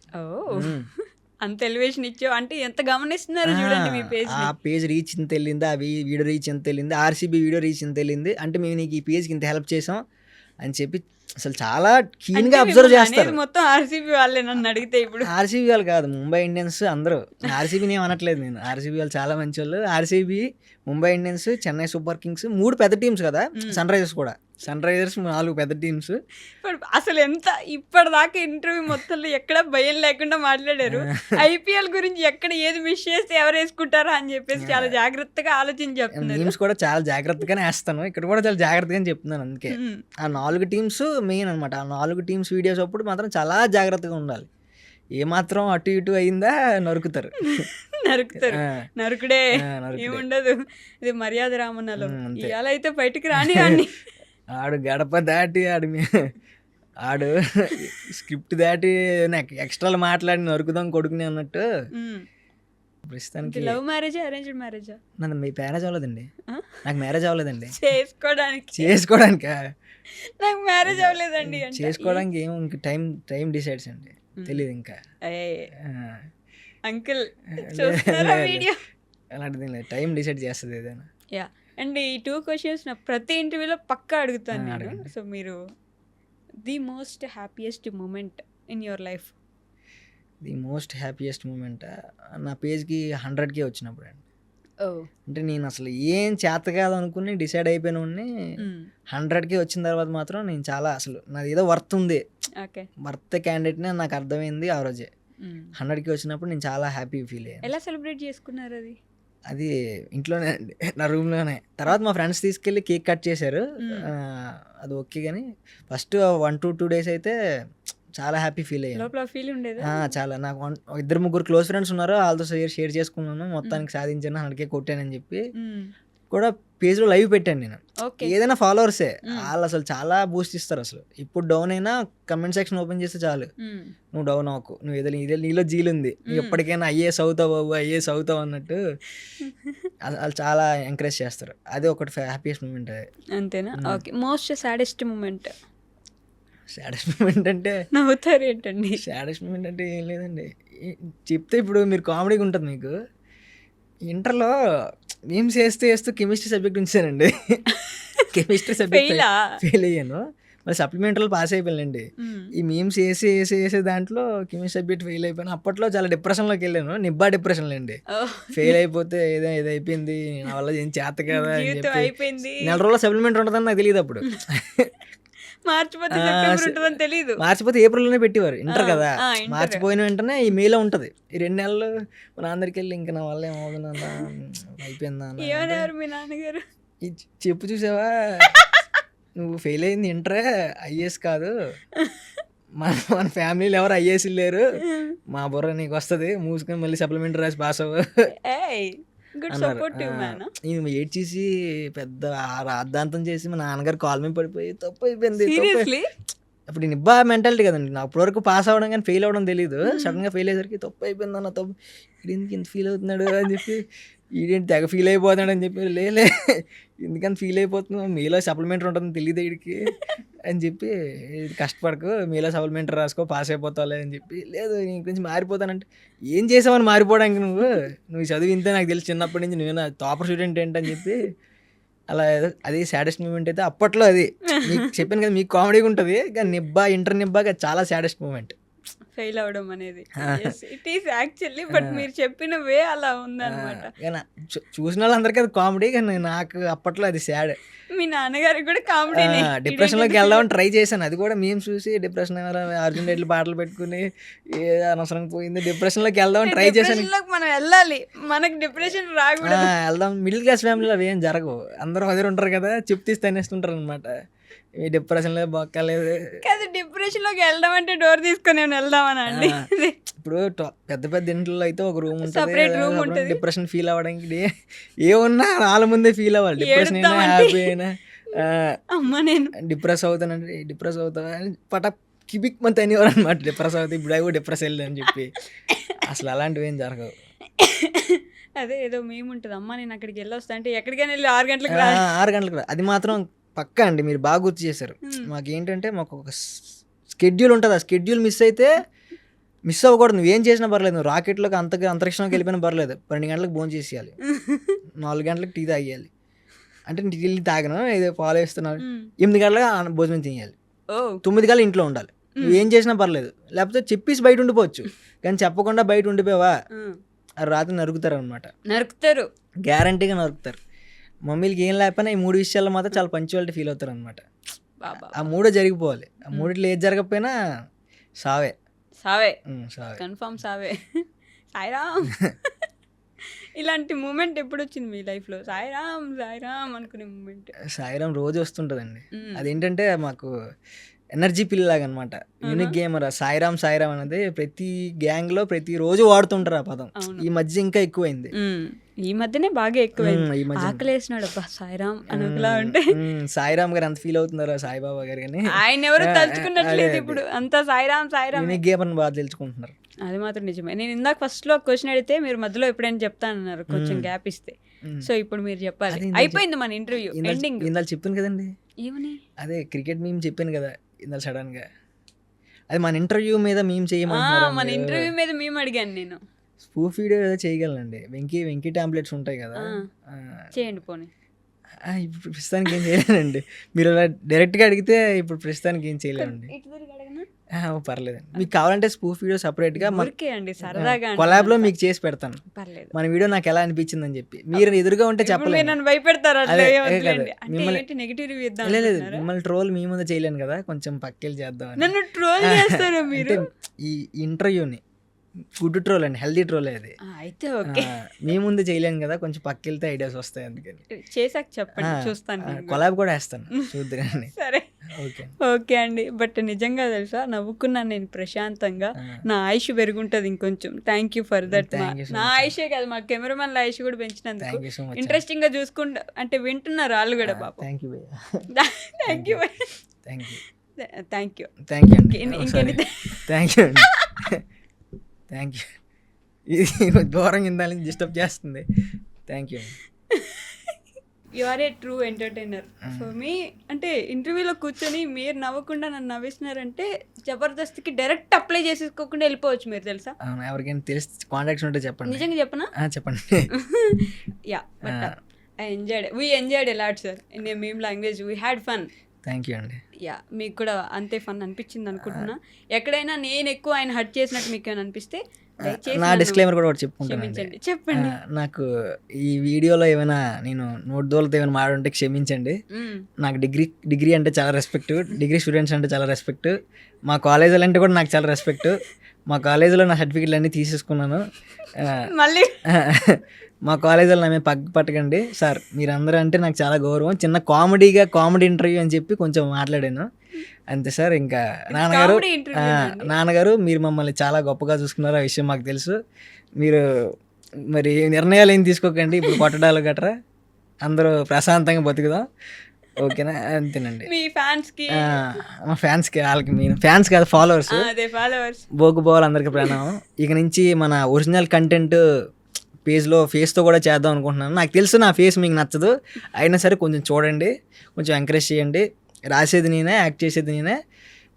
[SPEAKER 1] అంత ఎలివేషన్ ఇచ్చావు అంటే ఎంత గమనిస్తున్నారు చూడండి మీ పేజ్.
[SPEAKER 3] ఆ పేజ్ రీచ్ ఇంత వెళ్ళింది, ఆ వీడియో రీచ్ ఎంత వెళ్ళింది, ఆర్సీబీ వీడియో రీచ్ ఎంత వెళ్ళింది, అంటే మేము నీకు ఈ పేజ్కి ఇంత హెల్ప్ చేసాం అని చెప్పి అసలు చాలా కీన్గా అబ్జర్వ్ చేస్తారు.
[SPEAKER 1] మొత్తం ఆర్సీబీ వాళ్ళే నన్ను అడిగితే ఇప్పుడు.
[SPEAKER 3] ఆర్సీబీ వాళ్ళు కాదు, ముంబై ఇండియన్స్ అందరూ. ఆర్సీబీని ఏమనట్లేదు నేను, ఆర్సీబీ వాళ్ళు చాలా మంచి వాళ్ళు. RCB, Mumbai Indians, Chennai super Kings 3 పెద్ద టీమ్స్ కదా, సన్ రైజర్స్ కూడా. సన్ రైజర్స్ 4 పెద్ద టీమ్స్.
[SPEAKER 1] అసలు ఎంత ఇప్పటిదాకా ఇంటర్వ్యూ మొత్తంలో ఎక్కడ భయం లేకుండా మాట్లాడారు. ఐపీఎల్ గురించి ఎక్కడ ఏది మిస్ చేస్తే ఎవరు వేసుకుంటారా అని చెప్పేసి చాలా జాగ్రత్తగా ఆలోచించి చెప్తున్నారు.
[SPEAKER 3] టీమ్స్ కూడా చాలా జాగ్రత్తగానే వేస్తాను, ఇక్కడ కూడా చాలా జాగ్రత్తగానే చెప్తున్నాను. అందుకే ఆ 4 టీమ్స్ మెయిన్ అనమాట. ఆ 4 టీమ్స్ వీడియోస్ అప్పుడు మాత్రం చాలా జాగ్రత్తగా ఉండాలి. ఏమాత్రం అటు ఇటు అయిందా నరుకుతారు.
[SPEAKER 1] నరుకుడే ఏముండదు. ఇది మర్యాద రామన్నలో ఇవాళ అయితే బయటికి రాని కానీ
[SPEAKER 3] ఆడు గడప దాటి ఆడు స్క్రిప్ట్ దాటి ఎక్స్ట్రాలు మాట్లాడి నరుకుదాం కొడుకుని అన్నట్టు. ప్రస్తుతానికి
[SPEAKER 1] లవ్ మ్యారేజ్ అరేంజ్డ్ మ్యారేజా?
[SPEAKER 3] నన్ను మీ మ్యారేజ్ అవ్వలేదండి, నాకు మ్యారేజ్ అవ్వలేదండి.
[SPEAKER 1] చేసుకోవడానికి నాకు మ్యారేజ్ అవ్వలేదండి.
[SPEAKER 3] చేసుకోవడానికి ఏమో ఇంక టైం డిసైడ్స్ అండి, తెలియదు ఇంకా.
[SPEAKER 1] అంకుల్ చూస్తున్నారా వీడియో?
[SPEAKER 3] అలాంటిది లేదు, టైం డిసైడ్ చేస్తుంది ఏదైనా.
[SPEAKER 1] యా. అండ్ ఈ 2 క్వశ్చన్స్ నా ప్రతి ఇంటర్వ్యూలో పక్కా అడుగుతాను నేను. సో మీరు the most happiest moment in your life?
[SPEAKER 3] The most happiest moment నా పేజ్కి 100K వచ్చినప్పుడు అండి. అంటే నేను అసలు ఏం చేత కాదు అనుకుని డిసైడ్ అయిపోయిన 100K వచ్చిన తర్వాత మాత్రం నేను చాలా అసలు నాది ఏదో వర్త్ ఉంది, వర్త్ క్యాండిడేట్ని నాకు అర్థమైంది ఆ రోజే. 100K వచ్చినప్పుడు నేను చాలా హ్యాపీ ఫీల్ అయ్యాను.
[SPEAKER 1] ఎలా సెలబ్రేట్ చేసుకున్నారు అది?
[SPEAKER 3] అది ఇంట్లోనే అండి, నా రూమ్లోనే. తర్వాత మా ఫ్రెండ్స్ తీసుకెళ్ళి కేక్ కట్ చేశారు, అది ఓకే. కానీ ఫస్ట్ 1 to 2 days అయితే చాలా హ్యాపీ ఫీల్ అయ్యాను. చాలా. నాకు 2-3 క్లోజ్ ఫ్రెండ్స్ ఉన్నారు, వాళ్ళతో షేర్ చేసుకున్నాను. మొత్తానికి సాధించాను, 100K కొట్టానని చెప్పి కూడా పేజ్లో లైవ్ పెట్టాను నేను. ఏదైనా ఫాలోవర్సే వాళ్ళు అసలు చాలా బూస్ట్ ఇస్తారు. అసలు ఇప్పుడు డౌన్ అయినా కమెంట్ సెక్షన్ ఓపెన్ చేస్తే చాలు, నువ్వు డౌన్ అవ్వకు, నువ్వు ఏదో నీలో జీలుంది, నువ్వు ఎప్పటికైనా ఐఏఎస్ అవుతావు బాబు, ఐఏఎస్ అవుతావు అన్నట్టు వాళ్ళు చాలా ఎంకరేజ్ చేస్తారు. అది ఒకటి హ్యాపీయెస్ట్ మూమెంట్.
[SPEAKER 1] అంతేనా? Okay. Most saddest moment?
[SPEAKER 3] Saddest moment అంటే
[SPEAKER 1] నవ్వుతారు ఏంటండి?
[SPEAKER 3] సాడెస్ట్ మూమెంట్ అంటే ఏం లేదండి, చెప్తే ఇప్పుడు మీరు కామెడీగా ఉంటుంది. మీకు ఇంటర్లో మీమ్స్ వేస్తూ కెమిస్ట్రీ సబ్జెక్ట్ ఉంచానండి. కెమిస్ట్రీ సబ్జెక్ట్ ఫెయిల్ అయ్యాను, మరి సప్లిమెంటరీలో పాస్ అయిపోయానండి. ఈ మీమ్స్ వేసి దాంట్లో కెమిస్ట్రీ సబ్జెక్ట్ ఫెయిల్ అయిపోయాను. అప్పట్లో చాలా డిప్రెషన్లోకి వెళ్ళాను, నిబ్బా డిప్రెషన్లో అండి. ఫెయిల్ అయిపోతే ఏదో అయిపోయింది, నా వల్ల ఏం చేత కదా అని చెప్పి 4 రోజుల సప్లిమెంటరీ ఉంటుందని నాకు తెలియదు అప్పుడు. మార్చిపోతే ఏప్రిల్లోనే పెట్టేవారు, ఇంటర్ కదా. మార్చిపోయిన వెంటనే ఈ మేలో ఉంటుంది. ఈ 2 నెలలు మా నాన్నరికి వెళ్ళి ఇంకా నా వల్ల ఏమవుతుందా అయిపోయిందా
[SPEAKER 1] మీ నాన్నగారు
[SPEAKER 3] చెప్పు చూసావా, నువ్వు ఫెయిల్ అయింది ఇంటరే, ఐఏఎస్ కాదు, మన ఫ్యామిలీలో ఎవరు ఐఏఎస్ లేరు, మా బుర్ర నీకు వస్తుంది, మూసుకొని మళ్ళీ సప్లిమెంటరీ రాసి పాస్ అవ్వ ఏడ్చేసి పెద్ద రాద్ధాంతం చేసి మా నాన్నగారు కాల్ మీద పడిపోయి తప్పు అయిపోయింది. అప్పుడు నిబ్బా మెంటాలిటీ కదండి, నాకు ఇప్పటివరకు పాస్ అవ్వడం కానీ ఫెయిల్ అవ్వడం తెలియదు. సడన్గా ఫెయిల్ అయ్యేసరికి తప్పు అయిపోయింది అన్న, తప్పు ఇదేందుకు ఇంత ఫీల్ అవుతున్నాడు అని చెప్పి, ఈడేంటి తెగ ఫీల్ అయిపోతున్నాడు అని చెప్పి, లేలే ఎందుకని ఫీల్ అయిపోతున్నావు, మీలో సప్లిమెంటరీ ఉంటుందని తెలియదు వీడికి అని చెప్పి, కష్టపడకు మీలో సప్లిమెంటరీ రాసుకో పాస్ అయిపోతావులే అని చెప్పి, లేదు నీ గురించి మారిపోతానంటే, ఏం చేసావని మారిపోవడానికి నువ్వు చదివి ఇంతే నాకు తెలిసి చిన్నప్పటి నుంచి నువ్వు నా టాపర్ స్టూడెంట్ ఏంటని చెప్పి అలా. అది సాడెస్ట్ మూమెంట్ అయితే అప్పట్లో. అది మీకు చెప్పాను కదా, మీకు కామెడీగా ఉంటుంది, కానీ నిబ్బా ఇంటర్ నిబ్బాగా చాలా సాడెస్ట్ మూమెంట్
[SPEAKER 1] ఫెయిల్ అవడం అనేది. ఇట్ ఈస్ యాక్చువల్లీ, బట్ మీరు చెప్పిన వే అలా ఉందన్నమాట.
[SPEAKER 3] చూసిన వాళ్ళందరికీ అది కామెడీ, కానీ నాకు అప్పట్లో అది సాడ్.
[SPEAKER 1] మీ నాన్నగారికి కూడా కామెడీ.
[SPEAKER 3] డిప్రెషన్లోకి వెళ్దామని ట్రై చేశాను, అది కూడా మేము చూసి డిప్రెషన్ అర్జున్ రెడ్డి పాటలు పెట్టుకుని ఏ అనవసరం పోయింది, డిప్రెషన్లోకి వెళ్దామని ట్రై చేశాను.
[SPEAKER 1] మనం వెళ్ళాలి, మనకు డిప్రెషన్ రాకూడదు,
[SPEAKER 3] వెళ్దాం. మిడిల్ క్లాస్ ఫ్యామిలీలో అవి ఏం జరగవు, అందరూ అదే ఉంటారు కదా, చెప్పు తీసి తనేస్తుంటారు అనమాట. ఈ డిప్రెషన్లో బొక్కలేదు
[SPEAKER 1] కాదు, డిప్రెషన్లోకి వెళ్దాం అంటే డోర్ తీసుకొని వెళ్దామని అండి.
[SPEAKER 3] ఇప్పుడు పెద్ద ఇంట్లో అయితే ఒక రూమ్ ఉంటుంది, డిప్రెషన్ ఫీల్ అవ్వడానికి ఏమున్నా వాళ్ళ ముందే ఫీల్ అవ్వాలి. డిప్రెషన్ అయినా హ్యాపీ అయినా
[SPEAKER 1] అమ్మ నేను
[SPEAKER 3] డిప్రెస్ అవుతానంటే డిప్రెస్ అవుతావా అని పట కిబిక్ మంత్ అనేవారు అనమాట. డిప్రెస్ అవుతాయి ఇప్పుడు అవి డిప్రెస్ వెళ్ళి అని చెప్పి, అసలు అలాంటివి ఏం జరగవు.
[SPEAKER 1] అదే ఏదో మేము ఉంటుంది, అమ్మ నేను అక్కడికి వెళ్ళొస్తా అంటే ఎక్కడికైనా వెళ్ళి 6 గంటలకు
[SPEAKER 3] 6 గంటలకు అది మాత్రం పక్కా అండి. మీరు బాగా గుర్తు చేశారు. మాకేంటంటే మాకు ఒక స్కెడ్యూల్ ఉంటుంది, ఆ స్కెడ్యూల్ మిస్ అయితే మిస్ అవ్వకూడదు, నువ్వేం చేసినా పర్లేదు, నువ్వు రాకెట్లోకి అంతరిక్షంలోకి వెళ్ళిపోయినా పర్లేదు, 12 గంటలకు భోజనం చేసేయాలి, 4 గంటలకు టీ తాగేయాలి, అంటే టీ తాగను ఏదో ఫాలో చేస్తున్నాను, 8 గంటలకు భోజనం తినేయాలి, 9 గంటలు ఇంట్లో ఉండాలి, నువ్వేం చేసినా పర్లేదు, లేకపోతే చెప్పేసి బయట ఉండిపోవచ్చు, కానీ చెప్పకుండా బయట ఉండిపోయావా రాత్రి నరుకుతారు అనమాట,
[SPEAKER 1] నరుకుతారు,
[SPEAKER 3] గ్యారంటీగా నరుకుతారు. మమ్మీలకి ఏం లేకపోయినా ఈ 3 విషయాల్లో మాత్రం చాలా పంచువాలిటీ ఫీల్ అవుతారు అనమాట. ఆ 3 జరిగిపోవాలి, ఆ 3 ఏది జరగకపోయినా సావే
[SPEAKER 1] సావే,
[SPEAKER 3] సావే,
[SPEAKER 1] కన్ఫర్మ్ సావే. సాయిరామ్. ఇలాంటి మూమెంట్ ఎప్పుడు వచ్చింది మీ లైఫ్లో? సాయిరామ్ సాయిరామ్ అనుకునే మూమెంట్?
[SPEAKER 3] సాయిరామ్ రోజు వస్తుంటుందండి. అదేంటంటే మాకు ఎనర్జీ పిల్ లాగా అనమాట, యూనిక్ గేమర్. సాయిరామ్ సాయిరామ్ అనేది ప్రతి గ్యాంగ్లో ప్రతిరోజు వాడుతుంటారు ఆ పదం. ఈ మధ్య ఇంకా ఎక్కువైంది,
[SPEAKER 1] ఈ మధ్యనే బాగా ఎక్కువైంది. ఆకలి వేసినాడు అబ్బా సాయిరామ్ అనుకులా ఉంటే
[SPEAKER 3] సాయిరామ్ గారు అంత ఫీల్ అవుతున్నారా సాయిబాబా గారు, కానీ
[SPEAKER 1] ఆయన ఎవరు తలుచుకున్నట్లేదు ఇప్పుడు, అంతా సాయిరామ్ సాయిరామ్.
[SPEAKER 3] యూనిక్ గేమర్ బాగా తెలుసుకుంటున్నారు.
[SPEAKER 1] అది మాత్రం నిజమే. నేను ఇందాక ఫస్ట్లో క్వశ్చన్ అడిగితే మీరు మధ్యలో ఎప్పుడైనా చెప్తానన్నారు, కొంచెం గ్యాప్ ఇస్తే. సో ఇప్పుడు మీరు చెప్పాలి. అయిపోయింది మన ఇంటర్వ్యూ ఎండింగ్.
[SPEAKER 3] ఇందాక చెప్పాను కదండి,
[SPEAKER 1] ఏమని?
[SPEAKER 3] అదే క్రికెట్ మేము చెప్పాను కదా ఇందాక సడన్ గా, అది మన ఇంటర్వ్యూ మీద మేము చేయమంటున్నారు.
[SPEAKER 1] మన ఇంటర్వ్యూ మీద మేము అడిగాను నేను.
[SPEAKER 3] స్పూఫ్ వీడియో ఏదో చేయగలనండి, వెంకీ టాంప్లెట్స్ ఉంటాయి కదా,
[SPEAKER 1] చేయండి పోనీ.
[SPEAKER 3] ఇప్పుడు ప్రస్తుతానికి ఏం చేయలేనండి, మీరు అలా డైరెక్ట్గా అడిగితే ఇప్పుడు ప్రస్తుతానికి ఏం చేయలేమండి. పర్లేదండి, మీకు కావాలంటే స్పూఫ్ వీడియో సపరేట్గా కొలాబ్లో మీకు చేసి పెడతాను. మన వీడియో నాకు ఎలా అనిపించింది అని చెప్పి మీరు ఎదురుగా ఉంటే చెప్పలేదు,
[SPEAKER 1] నన్ను భయపెడతారు.
[SPEAKER 3] లేదు మిమ్మల్ని ట్రోల్ మీ ముందు చేయలేను కదా, కొంచెం పక్కెళ్ళి చేద్దాం.
[SPEAKER 1] నన్ను ట్రోల్ చేస్తారు మీరు.
[SPEAKER 3] ఈ ఇంటర్వ్యూని గుడ్ ట్రోల్ అండి, హెల్దీ ట్రోల్ అది.
[SPEAKER 1] అయితే ఓకే,
[SPEAKER 3] మీ ముందు చేయలేను కదా, కొంచెం పక్కెళ్తే ఐడియాస్ వస్తాయి, అందుకని
[SPEAKER 1] చేసాక చెప్పండి, చూస్తాను.
[SPEAKER 3] కొలాబ్ కూడా వేస్తాను, చూద్దరండి.
[SPEAKER 1] సరే ఓకే అండి. బట్ నిజంగా తెలుసా, నవ్వుకున్నాను నేను ప్రశాంతంగా. నా ఆయుష్ పెరుగుంటది ఇంకొంచెం. Thank you for that. నా ఆయుషే కాదు, మా కెమెరామెన్ ఆయుష్ కూడా పెంచినందుకు. ఇంట్రెస్టింగ్ గా చూసుకుంటా అంటే వింటున్నారు వాళ్ళు కూడా పాపం.
[SPEAKER 3] Thank you
[SPEAKER 1] thank you
[SPEAKER 3] thank you ఇది దూరంగా ఇందాలని డిస్టర్బ్ చేస్తుంది. Thank you.
[SPEAKER 1] You are a true entertainer for me. అంటే ఇంటర్వ్యూలో కూర్చొని మీరు నవ్వకుండా నన్ను నవ్విస్తున్నారంటే జబర్దస్త్కి డైరెక్ట్ అప్లై చేసేసుకోకుండా వెళ్ళిపోవచ్చు మీరు, తెలుసా?
[SPEAKER 3] ఎవరికైనా తెలిసి కాంటాక్ట్స్ ఉంటే చెప్పండి.
[SPEAKER 1] నిజంగా చెప్పనా?
[SPEAKER 3] చెప్పండి.
[SPEAKER 1] Yeah, but I enjoyed, we enjoyed a lot sir in a meme language. We had fun.
[SPEAKER 3] Thank you అండి.
[SPEAKER 1] యా, మీకు కూడా అంతే ఫన్ అనిపించింది అనుకుంటున్నా. ఎక్కడైనా నేను ఎక్కువ ఆయన హర్ట్ చేసినట్టు మీకు ఏమైనా అనిపిస్తే
[SPEAKER 3] నా డిస్క్లైమర్ కూడా చెప్పుకుంటాను.
[SPEAKER 1] చెప్పండి.
[SPEAKER 3] నాకు ఈ వీడియోలో ఏమైనా నేను నోట్ దోలతో ఏమైనా మాడుంటే క్షమించండి. నాకు డిగ్రీ అంటే చాలా రెస్పెక్ట్, డిగ్రీ స్టూడెంట్స్ అంటే చాలా రెస్పెక్ట్, మా కాలేజీలు అంటే కూడా నాకు చాలా రెస్పెక్ట్. మా కాలేజీలో నా సర్టిఫికెట్లు అన్నీ తీసేసుకున్నాను.
[SPEAKER 1] మళ్ళీ
[SPEAKER 3] మా కాలేజీలో నా మీద పట్టకండి సార్, మీరందరూ అంటే నాకు చాలా గౌరవం. చిన్న కామెడీ ఇంటర్వ్యూ అని చెప్పి కొంచెం మాట్లాడాను అంతే సార్. ఇంకా నాన్నగారు మీరు మమ్మల్ని చాలా గొప్పగా చూసుకున్నారు, ఆ విషయం మాకు తెలుసు. మీరు మరి నిర్ణయాలు ఏం తీసుకోకండి, ఇప్పుడు కొట్టడాలు గట్రా, అందరూ ప్రశాంతంగా బతుకుదాం, ఓకేనా? అంతేనండి. మా ఫ్యాన్స్కి వాళ్ళకి మీరు ఫ్యాన్స్ కాదు, ఫాలోవర్స్, బోకుబోవాలి అందరికి ప్రణామం. ఇక నుంచి మన ఒరిజినల్ కంటెంట్ పేజ్లో ఫేస్తో కూడా చేద్దాం అనుకుంటున్నాను. నాకు తెలుసు నా ఫేస్ మీకు నచ్చదు, అయినా సరే కొంచెం చూడండి, కొంచెం ఎంకరేజ్ చేయండి. రాసేది నేనే, యాక్ట్ చేసేది నేనే,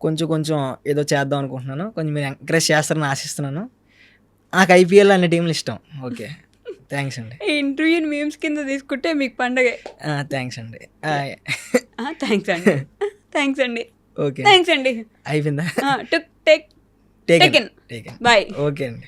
[SPEAKER 3] కొంచెం ఏదో చేద్దాం అనుకుంటున్నాను. కొంచెం మీరు ఎంకరేజ్ చేస్తారని ఆశిస్తున్నాను. నాకు ఐపీఎల్ అనే టీంలు ఇష్టం. ఓకే, థ్యాంక్స్ అండి.
[SPEAKER 1] ఈ ఇంటర్వ్యూని మీమ్స్ కింద తీసుకుంటే మీకు పండగే.
[SPEAKER 3] థ్యాంక్స్ అండి.
[SPEAKER 1] థ్యాంక్స్ అండి.
[SPEAKER 3] ఓకే,
[SPEAKER 1] థ్యాంక్స్ అండి.
[SPEAKER 3] అయిపోయిందా?
[SPEAKER 1] Take bye.
[SPEAKER 3] ఓకే అండి.